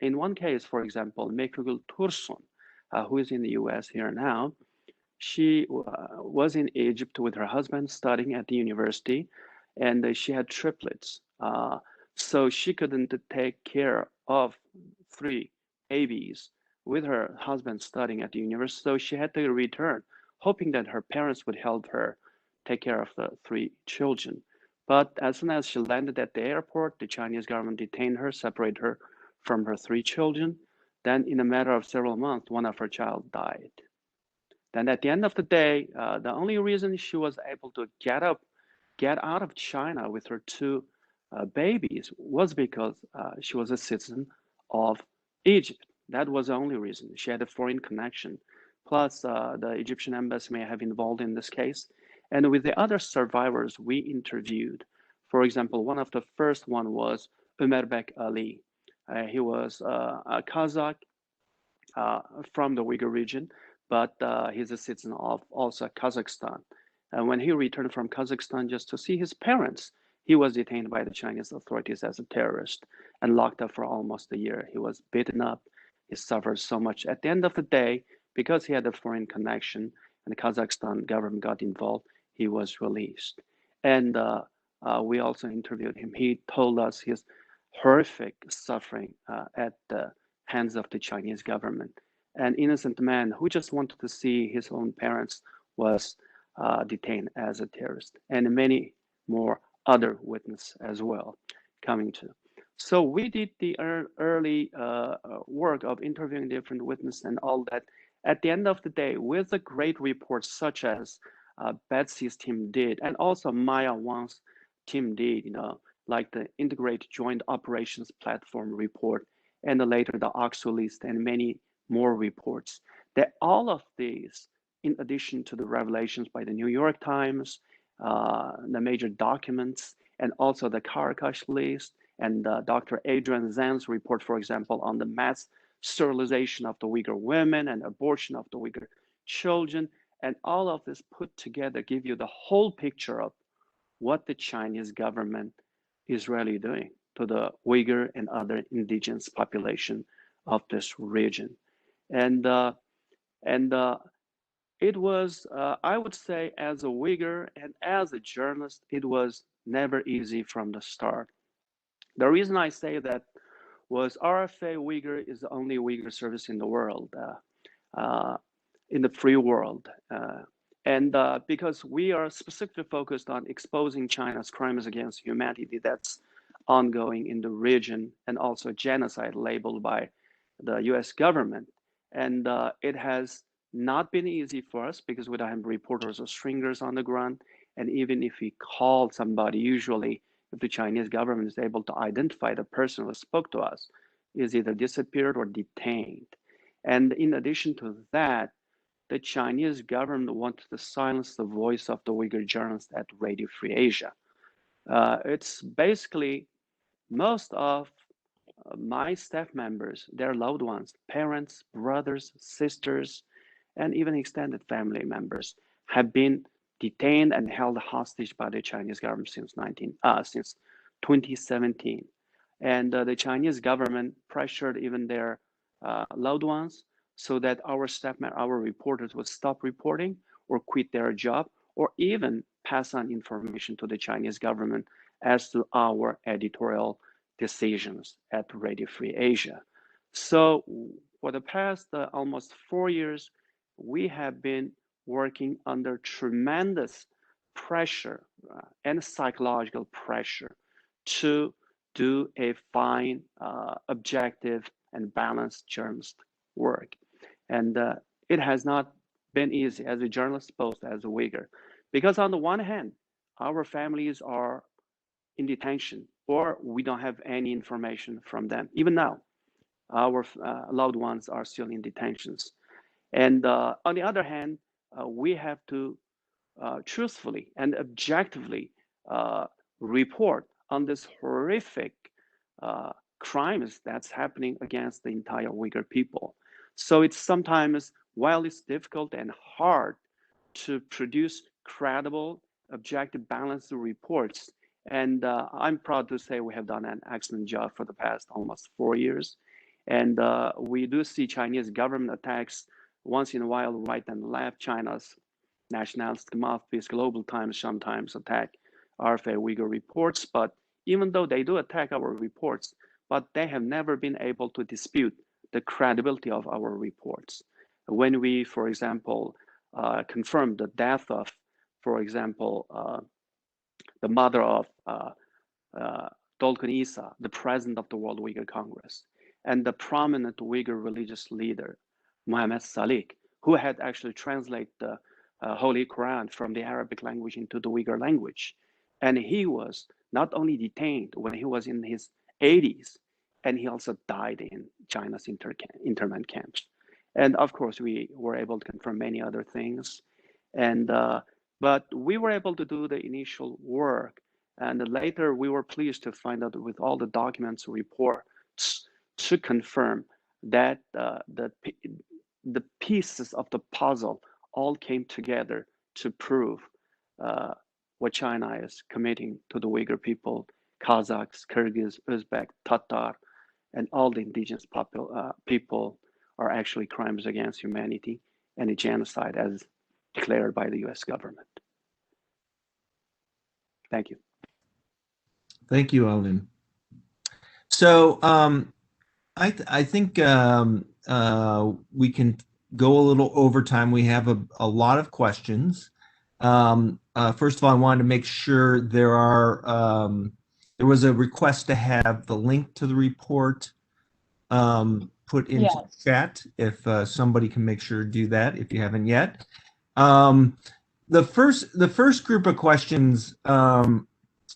in one case, for example, Mekugul Tursun, who is in the US here now, she was in Egypt with her husband studying at the university, and she had triplets. So she couldn't take care of 3 babies with her husband studying at the university. So she had to return, hoping that her parents would help her take care of the 3 children. But as soon as she landed at the airport, the Chinese government detained her, separated her from her 3 children. Then in a matter of several months, one of her child died. Then at the end of the day, the only reason she was able to get out of China with her 2 babies was because she was a citizen of Egypt. That was the only reason. She had a foreign connection. Plus, the Egyptian embassy may have involved in this case. And with the other survivors we interviewed, for example, one of the first one was Ömerbek Ali. He was a Kazakh from the Uyghur region, but he's a citizen of also Kazakhstan. And when he returned from Kazakhstan just to see his parents, he was detained by the Chinese authorities as a terrorist and locked up for almost a year. He was beaten up. He suffered so much. At the end of the day, because he had a foreign connection and the Kazakhstan government got involved, he was released. And we also interviewed him. He told us his horrific suffering at the hands of the Chinese government. An innocent man who just wanted to see his own parents was detained as a terrorist, and many more other witnesses as well coming to. So we did the early work of interviewing different witnesses and all that. At the end of the day, with the great reports such as Betsy's team did, and also Maya Wang's team did, like the Integrated Joint Operations Platform report, and later the OXO list and many more reports, that all of these, in addition to the revelations by the New York Times, the major documents, and also the Karakash list, and Dr. Adrian Zhang's report, for example, on the mass sterilization of the Uyghur women and abortion of the Uyghur children, and all of this put together give you the whole picture of what the Chinese government is really doing to the Uyghur and other indigenous population of this region. And it was, I would say, as a Uyghur and as a journalist, it was never easy from the start. The reason I say that was RFA Uyghur is the only Uyghur service in the world, in the free world. And because we are specifically focused on exposing China's crimes against humanity that's ongoing in the region, and also genocide labeled by the US government. And it has not been easy for us because we don't have reporters or stringers on the ground. And even if we call somebody, usually if the Chinese government is able to identify the person who spoke to us, is either disappeared or detained. And in addition to that, the Chinese government wanted to silence the voice of the Uyghur journalists at Radio Free Asia. It's basically most of my staff members, their loved ones, parents, brothers, sisters, and even extended family members have been detained and held hostage by the Chinese government since 2017. And the Chinese government pressured even their loved ones so that our our reporters would stop reporting or quit their job, or even pass on information to the Chinese government as to our editorial decisions at Radio Free Asia. So for the past almost 4 years, we have been working under tremendous pressure and psychological pressure to do a fine, objective, and balanced journalist work. And it has not been easy as a journalist, both as a Uyghur, because on the one hand, our families are in detention, or we don't have any information from them. Even now, our loved ones are still in detentions. And on the other hand, we have to truthfully and objectively report on this horrific crimes that's happening against the entire Uyghur people. So it's sometimes, while it's difficult and hard to produce credible, objective, balanced reports, and I'm proud to say we have done an excellent job for the past almost 4 years. And we do see Chinese government attacks once in a while, right and left. China's nationalistic mouthpiece, Global Times, sometimes attack RFA Uyghur reports. But even though they do attack our reports, but they have never been able to dispute the credibility of our reports. When we, for example, confirmed the death of, for example, the mother of Dolkun Isa, the president of the World Uyghur Congress, and the prominent Uyghur religious leader, Muhammad Salik, who had actually translated the Holy Quran from the Arabic language into the Uyghur language. And he was not only detained when he was in his 80s, and he also died in China's internment camps. And of course, we were able to confirm many other things. And but we were able to do the initial work. And later, we were pleased to find out with all the documents, reports, to confirm that the pieces of the puzzle all came together to prove what China is committing to the Uyghur people, Kazakhs, Kyrgyz, Uzbek, Tatar, and all the indigenous people are actually crimes against humanity and a genocide as declared by the US government. Thank you. Thank you, Alvin. So I think we can go a little over time. We have a lot of questions. First of all, I wanted to make sure there was a request to have the link to the report put into the chat. If somebody can make sure to do that, if you haven't yet. The first group of questions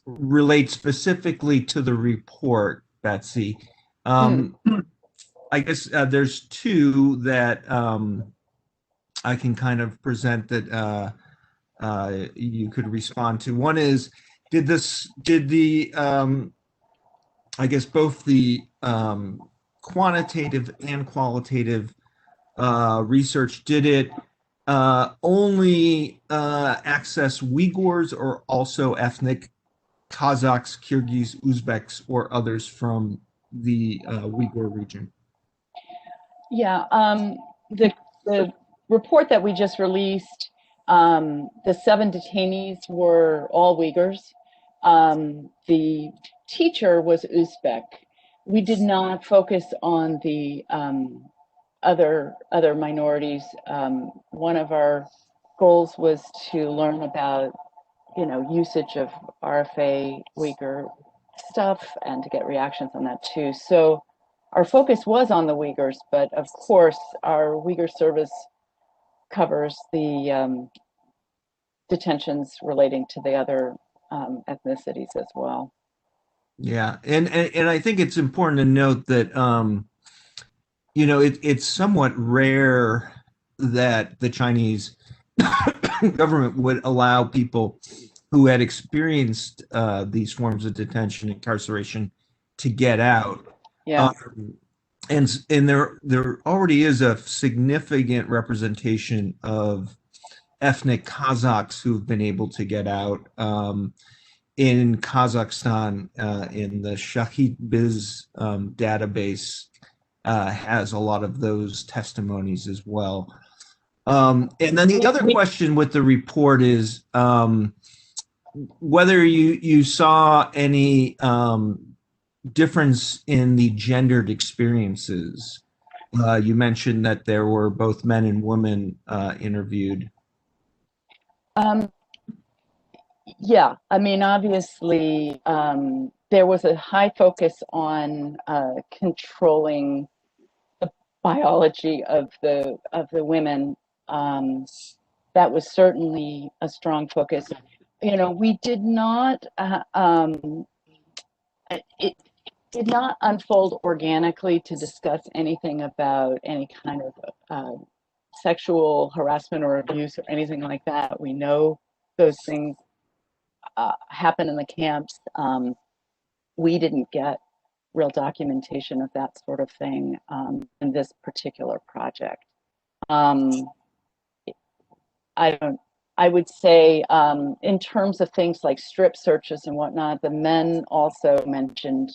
relate specifically to the report, Betsy. I guess there's two that I can kind of present that you could respond to. One is, did the I guess both the quantitative and qualitative research, did it only access Uyghurs or also ethnic Kazakhs, Kyrgyz, Uzbeks, or others from the Uyghur region? Yeah, the report that we just released, the 7 detainees were all Uyghurs. The teacher was Uzbek. We did not focus on the other minorities. One of our goals was to learn about, usage of RFA Uyghur stuff and to get reactions on that too. So our focus was on the Uyghurs, but of course our Uyghur service covers the detentions relating to the other ethnicities as well. Yeah, and I think it's important to note that it's somewhat rare that the Chinese government would allow people who had experienced these forms of detention, incarceration, to get out. Yeah. And there already is a significant representation of ethnic Kazakhs who've been able to get out. In Kazakhstan, in the Shahid Biz database, has a lot of those testimonies as well. And then the other question with the report is whether you saw any difference in the gendered experiences. You mentioned that there were both men and women interviewed. Yeah, I mean, obviously, there was a high focus on controlling the biology of the women. That was certainly a strong focus. We did not. It did not unfold organically to discuss anything about any kind of sexual harassment or abuse or anything like that. We know those things happen in the camps. We didn't get real documentation of that sort of thing in this particular project. I would say in terms of things like strip searches and whatnot, the men also mentioned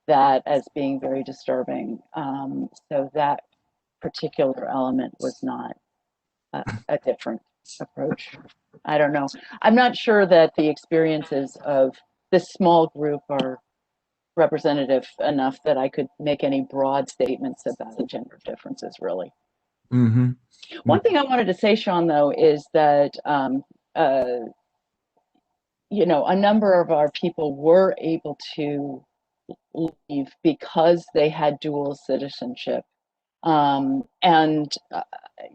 that as being very disturbing. So that particular element was not a different approach. I don't know. I'm not sure that the experiences of this small group are representative enough that I could make any broad statements about the gender differences, really. Mm-hmm. One thing I wanted to say, Sean, though, is that a number of our people were able to leave because they had dual citizenship, and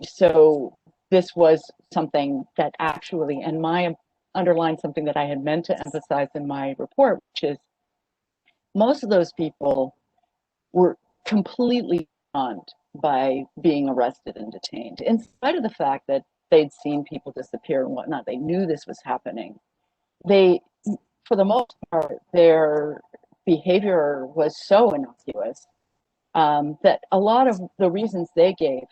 so this was something that actually, and my underlined something that I had meant to emphasize in my report, which is most of those people were completely stunned by being arrested and detained, in spite of the fact that they'd seen people disappear and whatnot. They knew this was happening. They, for the most part, their behavior was so innocuous that a lot of the reasons they gave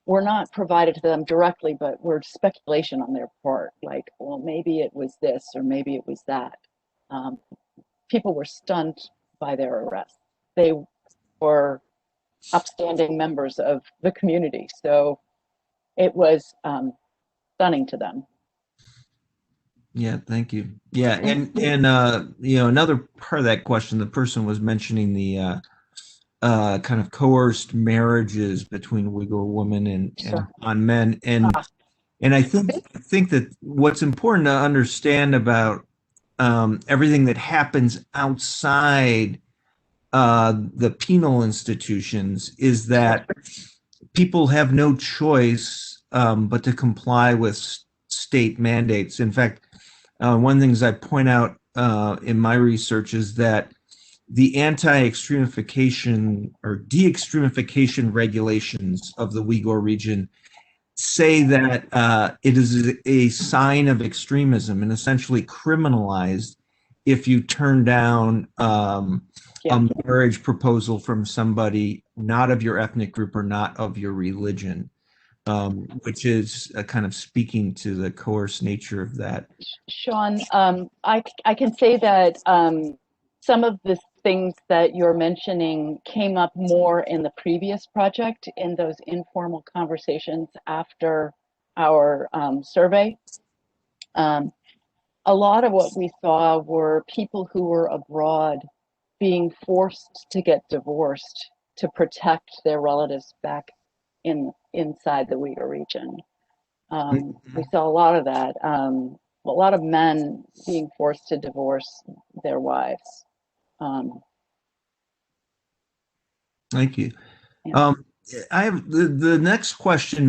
were not provided to them directly, but were speculation on their part, like, well, maybe it was this or maybe it was that. People were stunned by their arrest. They were upstanding members of the community, so it was stunning to them. Yeah, thank you. Yeah, and another part of that question, the person was mentioning the kind of coerced marriages between Uyghur women and Sure. on men, and And I think that what's important to understand about everything that happens outside the penal institutions is that people have no choice but to comply with state mandates. In fact, one of the things I point out in my research is that the anti-extremification or de-extremification regulations of the Uyghur region say that it is a sign of extremism and essentially criminalized if you turn down a marriage proposal from somebody not of your ethnic group or not of your religion, which is kind of speaking to the coerced nature of that. Sean, I can say that some of the things that you're mentioning came up more in the previous project in those informal conversations after our survey. A lot of what we saw were people who were abroad being forced to get divorced to protect their relatives back inside the Uyghur region. We saw a lot of that. A lot of men being forced to divorce their wives. Thank you. Yeah. I have the next question.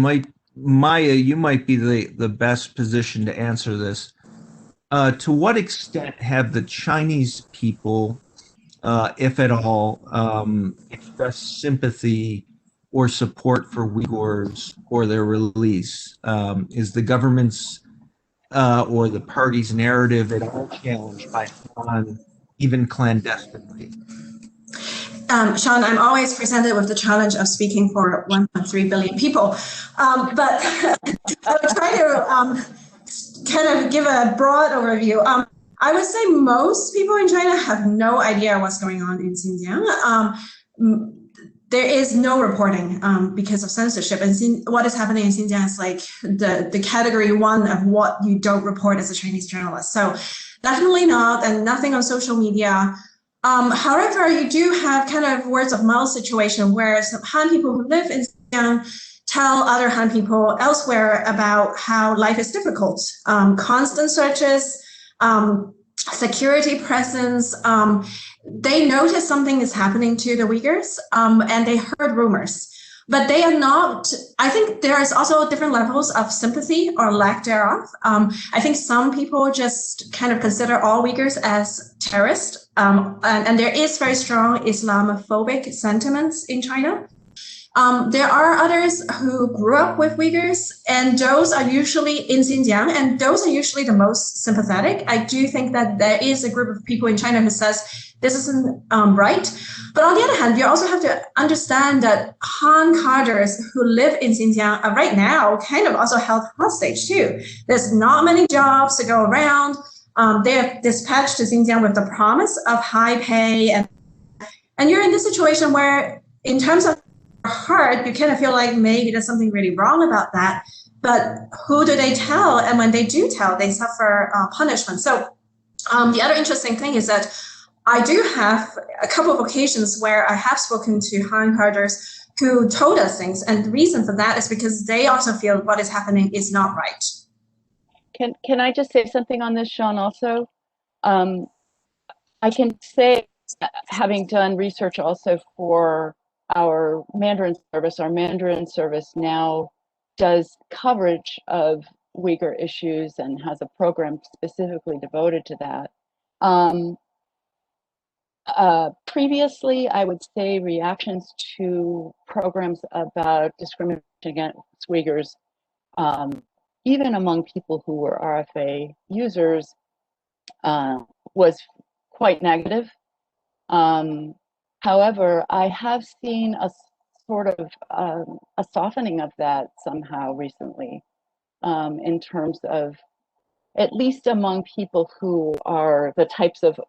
Maya, you might be the best position to answer this. To what extent have the Chinese people, if at all, expressed sympathy or support for Uyghurs or their release? Is the government's or the party's narrative at all challenged by Han, even clandestinely? Sean, I'm always presented with the challenge of speaking for 1.3 billion people, but I'll try to kind of give a broad overview. I would say most people in China have no idea what's going on in Xinjiang. There is no reporting because of censorship, and what is happening in Xinjiang is like the category 1 of what you don't report as a Chinese journalist. So definitely not, and nothing on social media. However, you do have kind of words of mouth situation where some Han people who live in Xinjiang tell other Han people elsewhere about how life is difficult. Constant searches, security presence. They notice something is happening to the Uyghurs, and they heard rumors. But they are not, I think there is also different levels of sympathy or lack thereof. I think some people just kind of consider all Uyghurs as terrorists. And there is very strong Islamophobic sentiments in China. There are others who grew up with Uyghurs, and those are usually in Xinjiang, and those are usually the most sympathetic. I do think that there is a group of people in China who says this isn't right. But on the other hand, you also have to understand that Han cadres who live in Xinjiang are right now kind of also held hostage too. There's not many jobs to go around. They are dispatched to Xinjiang with the promise of high pay, and you're in this situation where, in terms of heart, you kind of feel like maybe there's something really wrong about that. But who do they tell? And when they do tell, they suffer punishment. So the other interesting thing is that I do have a couple of occasions where I have spoken to Han cadres who told us things, and the reason for that is because they also feel what is happening is not right. Can I just say something on this, Sean, also? I can say, having done research also for our Mandarin service now does coverage of Uyghur issues and has a program specifically devoted to that. Previously, I would say reactions to programs about discrimination against Uyghurs, even among people who were RFA users, was quite negative. However, I have seen a sort of a softening of that somehow recently, in terms of, at least among people who are the types of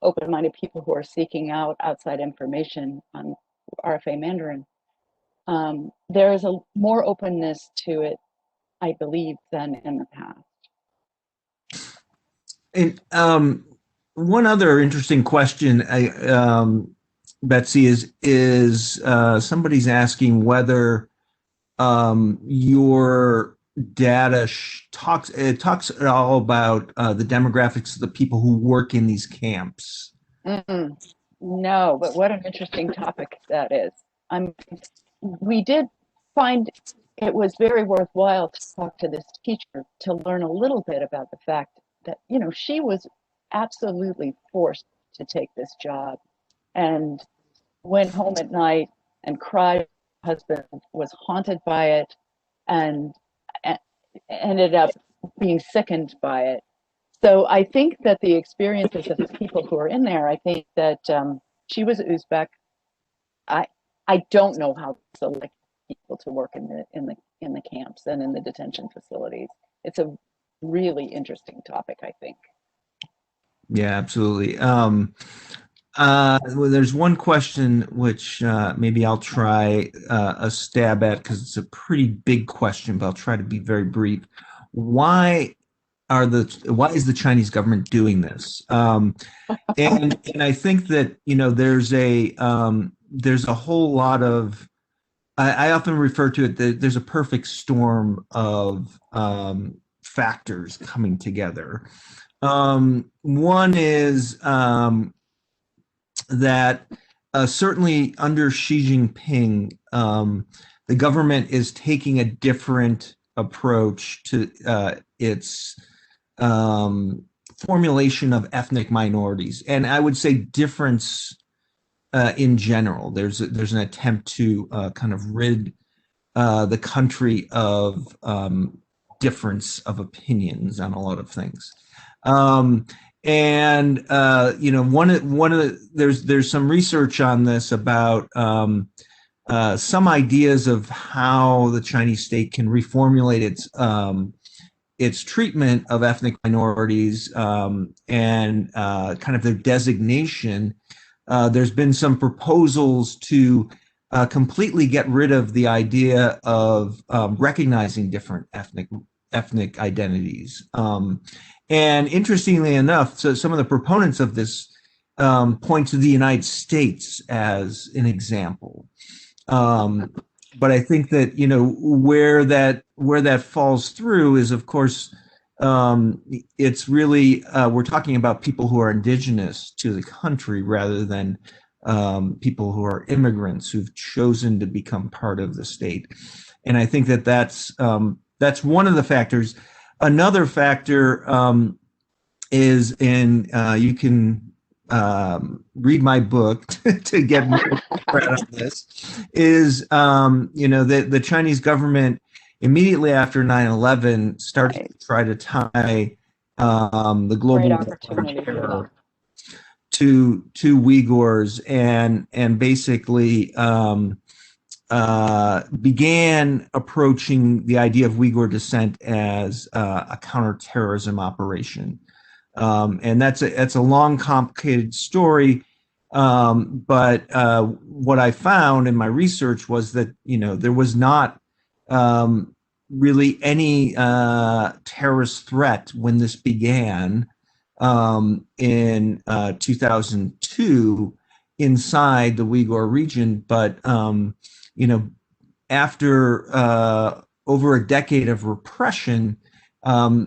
open-minded people who are seeking out outside information on RFA Mandarin. There is a more openness to it, I believe, than in the past. And one other interesting question, Betsy, is somebody's asking whether your data talks all about the demographics of the people who work in these camps. No, but what an interesting topic that is. We did find it was very worthwhile to talk to this teacher to learn a little bit about the fact that, you know, she was absolutely forced to take this job and went home at night and cried. Her husband was haunted by it and ended up being sickened by it. So I think that the experiences of the people who are in there, I think that she was Uzbek. I don't know how to select people to work in the camps and in the detention facilities. It's a really interesting topic, I think. Yeah, absolutely. Well, there's one question which maybe I'll try a stab at because it's a pretty big question, but I'll try to be very brief. Why is the Chinese government doing this? And I think that, you know, there's a whole lot of, I often refer to it, there's a perfect storm of factors coming together. One is that certainly under Xi Jinping, the government is taking a different approach to its formulation of ethnic minorities, and I would say difference in general. There's an attempt to kind of rid the country of difference of opinions on a lot of things. And you know, one of the there's some research on this about some ideas of how the Chinese state can reformulate its treatment of ethnic minorities and kind of their designation. There's been some proposals to completely get rid of the idea of recognizing different ethnic identities. And interestingly enough, so some of the proponents of this point to the United States as an example. But I think that, you know, where that falls through is, of course, it's really we're talking about people who are indigenous to the country rather than people who are immigrants who've chosen to become part of the state. And I think that that's one of the factors. Another factor is in you can read my book to get more credit on this, is you know, the Chinese government immediately after 9/11 started to try to tie the global terror to Uyghurs and basically began approaching the idea of Uyghur descent as a counter-terrorism operation. And that's a long, complicated story. But what I found in my research was that, you know, there was not really any terrorist threat when this began in 2002 inside the Uyghur region. But, you know, after over a decade of repression,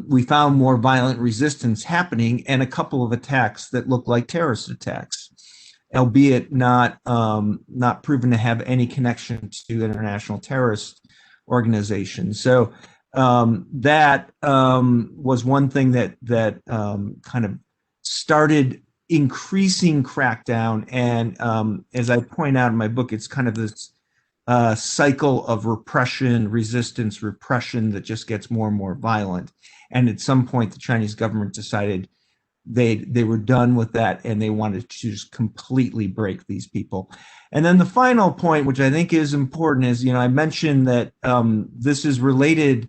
we found more violent resistance happening and a couple of attacks that looked like terrorist attacks, albeit not proven to have any connection to international terrorist organizations. So that was one thing that kind of started increasing crackdown. And as I point out in my book, it's kind of this cycle of repression, resistance, repression that just gets more and more violent. And at some point, the Chinese government decided they were done with that and they wanted to just completely break these people. And then the final point, which I think is important, is, you know, I mentioned that this is related,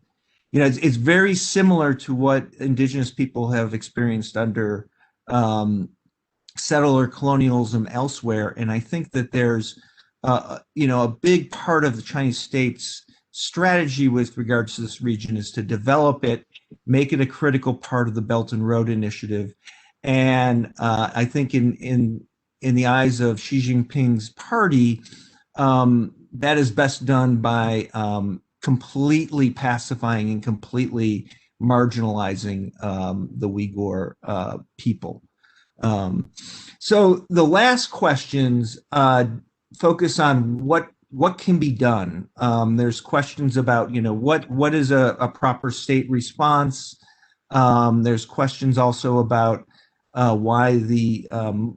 you know, it's very similar to what indigenous people have experienced under settler colonialism elsewhere. And I think that there's you know, a big part of the Chinese state's strategy with regards to this region is to develop it, make it a critical part of the Belt and Road Initiative. And I think in the eyes of Xi Jinping's party, that is best done by completely pacifying and completely marginalizing the Uyghur people. So the last questions focus on what can be done. There's questions about, what is a proper state response. There's questions also about why the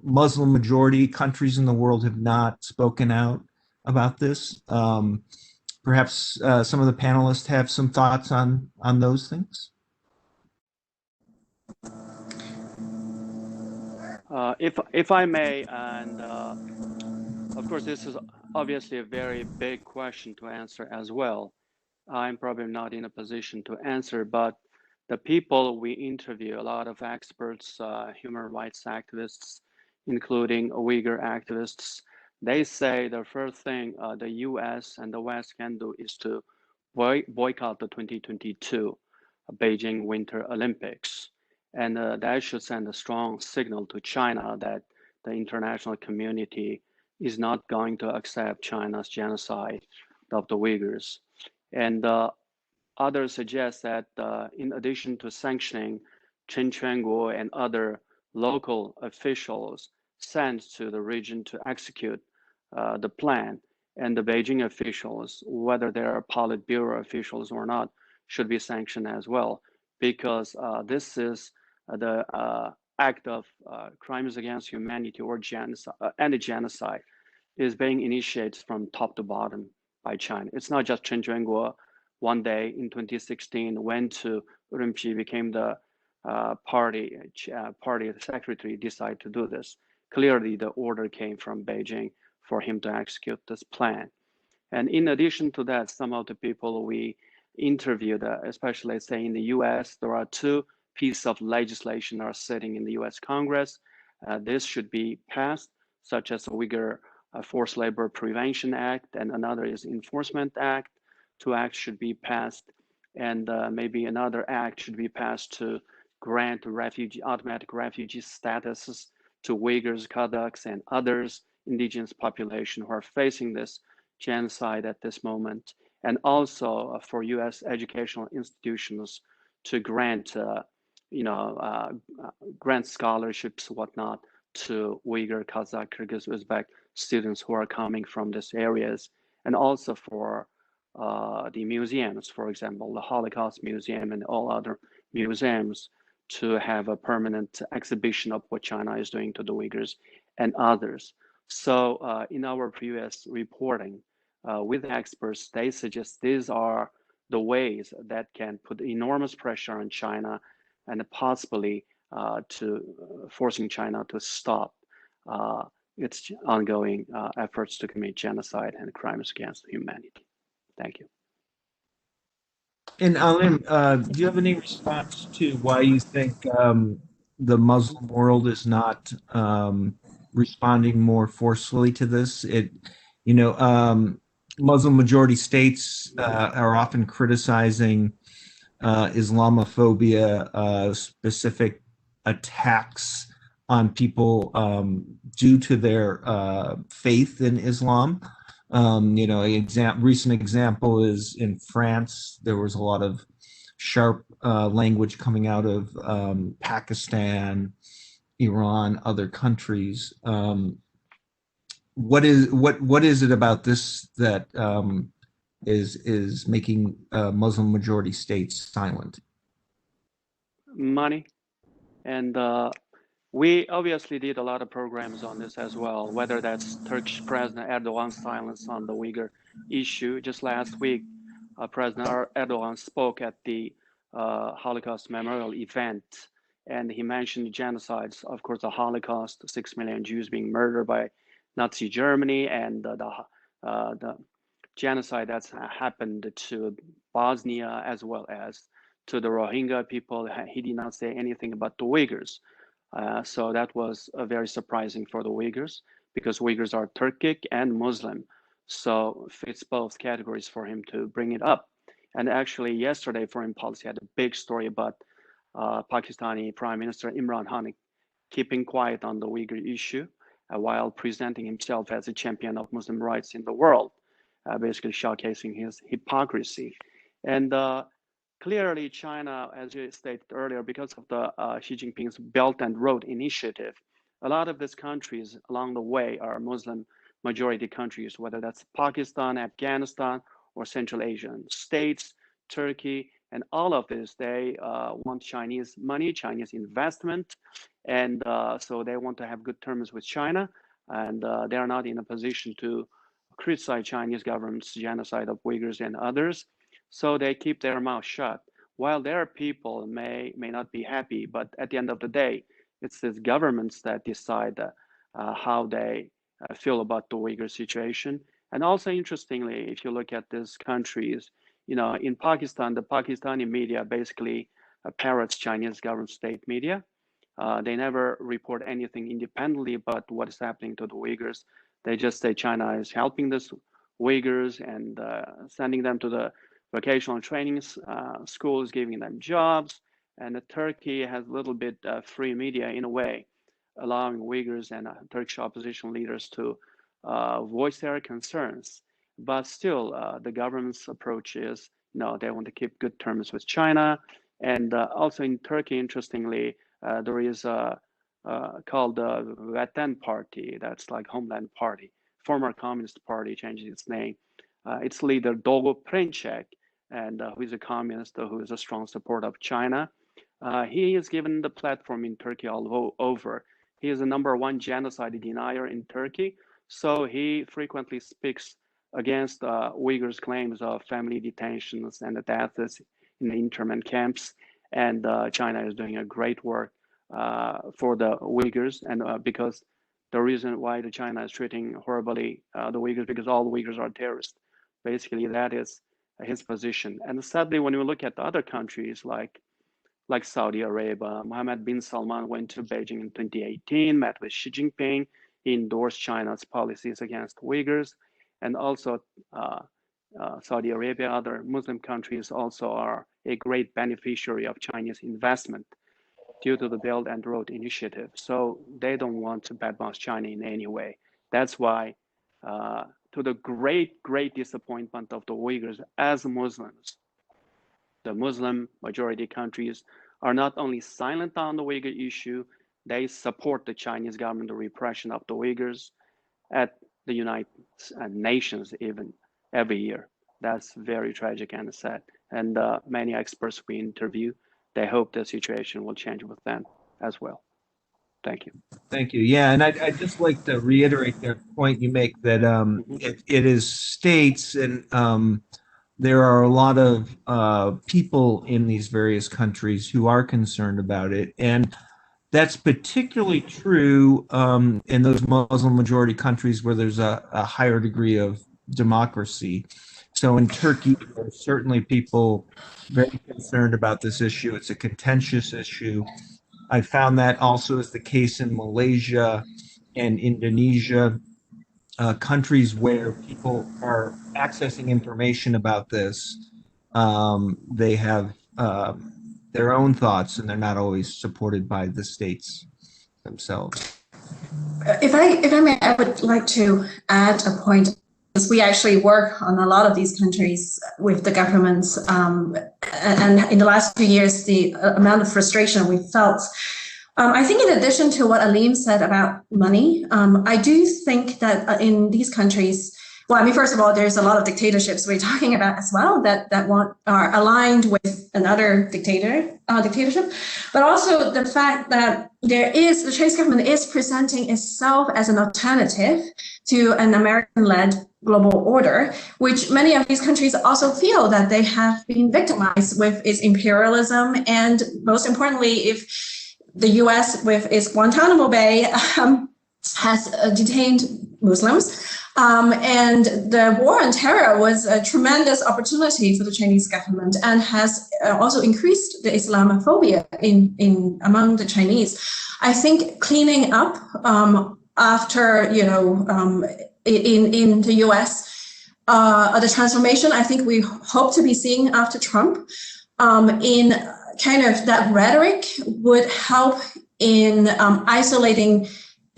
Muslim majority countries in the world have not spoken out about this. Perhaps some of the panelists have some thoughts on those things. If I may, and of course, this is obviously a very big question to answer as well. I'm probably not in a position to answer, but the people we interview, a lot of experts, human rights activists, including Uyghur activists, they say the first thing the US and the West can do is to boycott the 2022 Beijing Winter Olympics. And that should send a strong signal to China that the international community is not going to accept China's genocide of the Uyghurs. And others suggest that in addition to sanctioning Chen Quanguo and other local officials sent to the region to execute the plan, and the Beijing officials, whether they're Politburo officials or not, should be sanctioned as well, because this is the act of crimes against humanity or genocide, and genocide is being initiated from top to bottom by China. It's not just Chen Quanguo one day in 2016 went to Urumqi, became the party secretary, decided to do this. Clearly, the order came from Beijing for him to execute this plan. And in addition to that, some of the people we interviewed, especially let's say in the US, there are two pieces of legislation that are sitting in the US Congress. This should be passed, such as the Uyghur Forced Labor Prevention Act, and another is Enforcement Act. Two acts should be passed, and maybe another act should be passed to grant automatic refugee statuses to Uyghurs, Kazakhs, and others indigenous population who are facing this genocide at this moment, and also for U.S. educational institutions to grant, grant scholarships, whatnot, to Uyghur, Kazakh, Kyrgyz, Uzbek students who are coming from these areas, and also for the museums, for example, the Holocaust Museum and all other museums, to have a permanent exhibition of what China is doing to the Uyghurs and others. So in our previous reporting with experts, they suggest these are the ways that can put enormous pressure on China and possibly to forcing China to stop its ongoing efforts to commit genocide and crimes against humanity. Thank you. And Alim, do you have any response to why you think the Muslim world is not responding more forcefully to this? Muslim majority states are often criticizing Islamophobia, specific attacks on people due to their faith in Islam. Recent example is in France. There was a lot of sharp language coming out of Pakistan, Iran, other countries. What is it about this that is making Muslim majority states silent? Money, and we obviously did a lot of programs on this as well, whether that's Turkish President Erdogan's silence on the Uyghur issue. Just last week, President Erdogan spoke at the Holocaust Memorial event, and he mentioned genocides, of course, the Holocaust, 6 million Jews being murdered by Nazi Germany, and the genocide that's happened to Bosnia as well as to the Rohingya people. He did not say anything about the Uyghurs. So that was very surprising for the Uyghurs, because Uyghurs are Turkic and Muslim. So fits both categories for him to bring it up. And actually yesterday, Foreign Policy had a big story about Pakistani Prime Minister Imran Khan keeping quiet on the Uyghur issue while presenting himself as a champion of Muslim rights in the world. basically showcasing his hypocrisy. And clearly, China, as you stated earlier, because of the Xi Jinping's Belt and Road Initiative, a lot of these countries along the way are Muslim majority countries, whether that's Pakistan, Afghanistan, or Central Asian states, Turkey, and all of this, they want Chinese money, Chinese investment, and so they want to have good terms with China, and they are not in a position to criticize Chinese government's genocide of Uyghurs and others. So they keep their mouth shut. While their people may not be happy, but at the end of the day, it's these governments that decide how they feel about the Uyghur situation. And also, interestingly, if you look at these countries, you know, in Pakistan, the Pakistani media basically parrots Chinese government state media. They never report anything independently about what is happening to the Uyghurs. They just say China is helping the Uyghurs and sending them to the vocational training schools, giving them jobs. And Turkey has a little bit free media in a way, allowing Uyghurs and Turkish opposition leaders to voice their concerns. But still, the government's approach is, you know, they want to keep good terms with China. And also in Turkey, interestingly, there is called the Vatan Party, that's like Homeland Party, former Communist Party changed its name. Its leader, Doğu Perinçek, and who is a communist, who is a strong supporter of China. He is given the platform in Turkey all over. He is the #1 genocide denier in Turkey, so he frequently speaks against Uyghurs' claims of family detentions and the deaths in the internment camps. And China is doing a great work for the Uyghurs, and because the reason why the China is treating horribly the Uyghurs, because all Uyghurs are terrorists. Basically, that is his position. And sadly, when we look at the other countries like Saudi Arabia, Mohammed bin Salman went to Beijing in 2018, met with Xi Jinping, he endorsed China's policies against Uyghurs, and also Saudi Arabia, other Muslim countries also are a great beneficiary of Chinese investment due to the Belt and Road Initiative. So they don't want to badmouth China in any way. That's why, to the great disappointment of the Uyghurs as Muslims, the Muslim majority countries are not only silent on the Uyghur issue, they support the Chinese government repression of the Uyghurs at the United Nations even every year. That's very tragic and sad. And many experts we interview, they hope the situation will change with them as well. Thank you. Thank you. Yeah, and I'd just like to reiterate the point you make that it is states, and there are a lot of people in these various countries who are concerned about it. And that's particularly true in those Muslim majority countries where there's a higher degree of democracy. So in Turkey, there are certainly people very concerned about this issue. It's a contentious issue. I found that also is the case in Malaysia and Indonesia, countries where people are accessing information about this. They have their own thoughts, and they're not always supported by the states themselves. If I may, I would like to add a point. We actually work on a lot of these countries with the governments, and in the last few years, the amount of frustration we felt. I think in addition to what Aleem said about money, I do think that in these countries, well, I mean, first of all, there's a lot of dictatorships we're talking about as well that are aligned with another dictatorship, but also the fact that the Chinese government is presenting itself as an alternative to an American-led global order, which many of these countries also feel that they have been victimized with its imperialism, and most importantly, if the U.S. with its Guantanamo Bay has detained Muslims. And the war on terror was a tremendous opportunity for the Chinese government and has also increased the Islamophobia among the Chinese. I think cleaning up after, in the US, the transformation I think we hope to be seeing after Trump in kind of that rhetoric would help in isolating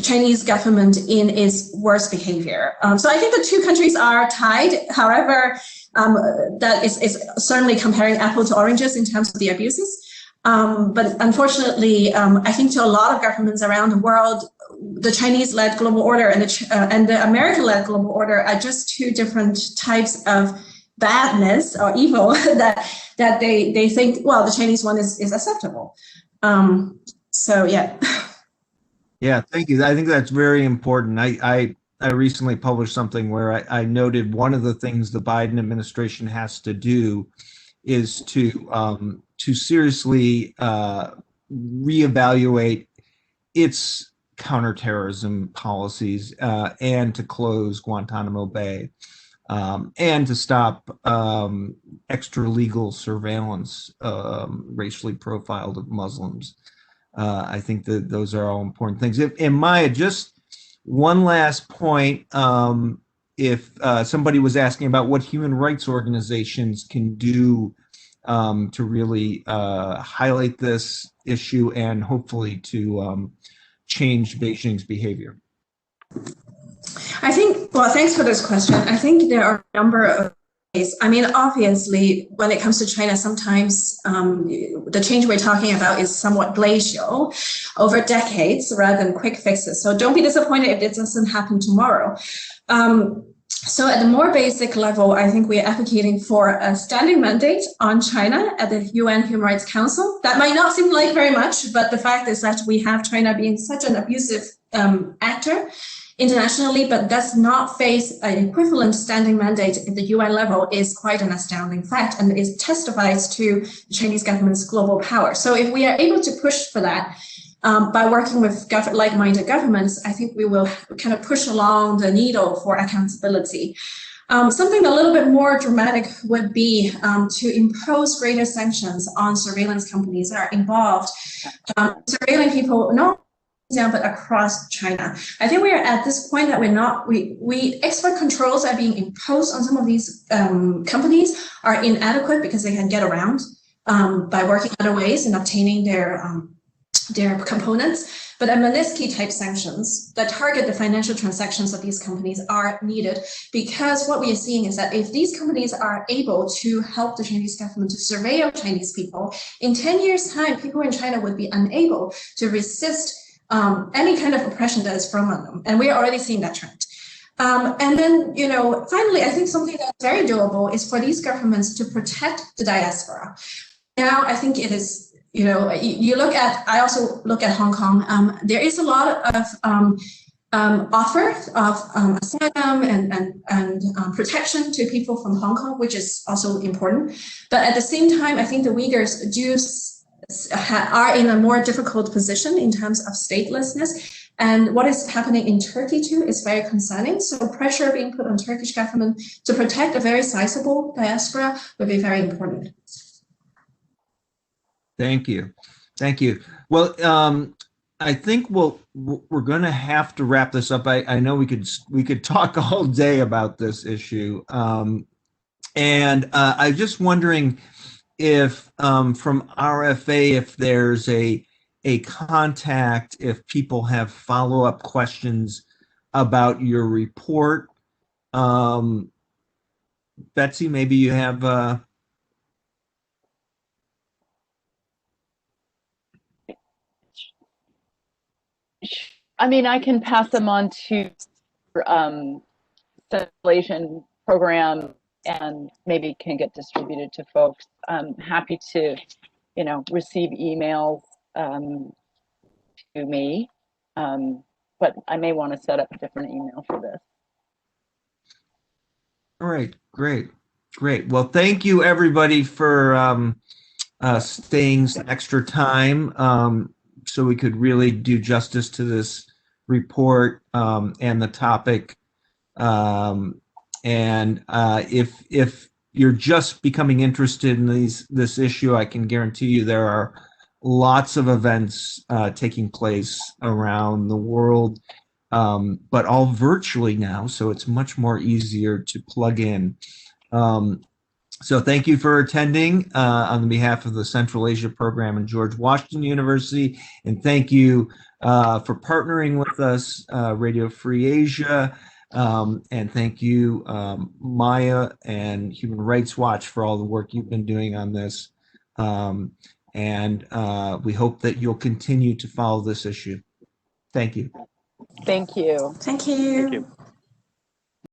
Chinese government in its worst behavior. So I think the two countries are tied. However, that is certainly comparing apple to oranges in terms of the abuses. But unfortunately, I think to a lot of governments around the world, the Chinese-led global order and the American-led global order are just two different types of badness or evil that they think, well, the Chinese one is acceptable. So yeah. Yeah, thank you. I think that's very important. I recently published something where I noted one of the things the Biden administration has to do is to seriously reevaluate its counterterrorism policies and to close Guantanamo Bay and to stop extra-legal surveillance, racially profiled of Muslims. I think that those are all important things. And Maya, just one last point. If somebody was asking about what human rights organizations can do to really highlight this issue and hopefully to change Beijing's behavior. I think, well, thanks for this question. I think there are a number of ways. I mean, obviously, when it comes to China, sometimes the change we're talking about is somewhat glacial over decades rather than quick fixes. So don't be disappointed if it doesn't happen tomorrow. So at the more basic level, I think we're advocating for a standing mandate on China at the UN Human Rights Council. That might not seem like very much, but the fact is that we have China being such an abusive actor internationally, but does not face an equivalent standing mandate at the UN level is quite an astounding fact, and it testifies to the Chinese government's global power. So if we are able to push for that, by working with like-minded governments, I think we will kind of push along the needle for accountability. Something a little bit more dramatic would be to impose greater sanctions on surveillance companies that are involved, surveilling people not only but across China. I think we are at this point that export controls are being imposed on some of these companies are inadequate because they can get around by working other ways and obtaining their components, but Magnitsky type sanctions that target the financial transactions of these companies are needed, because what we are seeing is that if these companies are able to help the Chinese government to surveil Chinese people, in 10 years' time, people in China would be unable to resist any kind of oppression that is from them. And we are already seeing that trend. And then, finally, I think something that's very doable is for these governments to protect the diaspora. Now, I think it is, I also look at Hong Kong. There is a lot of offer of asylum and protection to people from Hong Kong, which is also important. But at the same time, I think the Uyghurs are in a more difficult position in terms of statelessness. And what is happening in Turkey too is very concerning. So pressure being put on Turkish government to protect a very sizable diaspora would be very important. Thank you. Thank you. Well, I think we're going to have to wrap this up. I know we could talk all day about this issue. And I'm just wondering if from RFA, if there's a contact, if people have follow-up questions about your report. Betsy, maybe you have I mean, I can pass them on to circulation program and maybe can get distributed to folks. I'm happy to, receive emails to me, but I may want to set up a different email for this. All right, great. Well, thank you everybody for staying some extra time so we could really do justice to this report and the topic. And if you're just becoming interested in this issue, I can guarantee you there are lots of events taking place around the world, but all virtually now, so it's much more easier to plug in. So thank you for attending on behalf of the Central Asia Program and George Washington University, and thank you for partnering with us, Radio Free Asia. And thank you, Maya and Human Rights Watch, for all the work you've been doing on this. And we hope that you'll continue to follow this issue. Thank you. Thank you. Thank you. Thank you.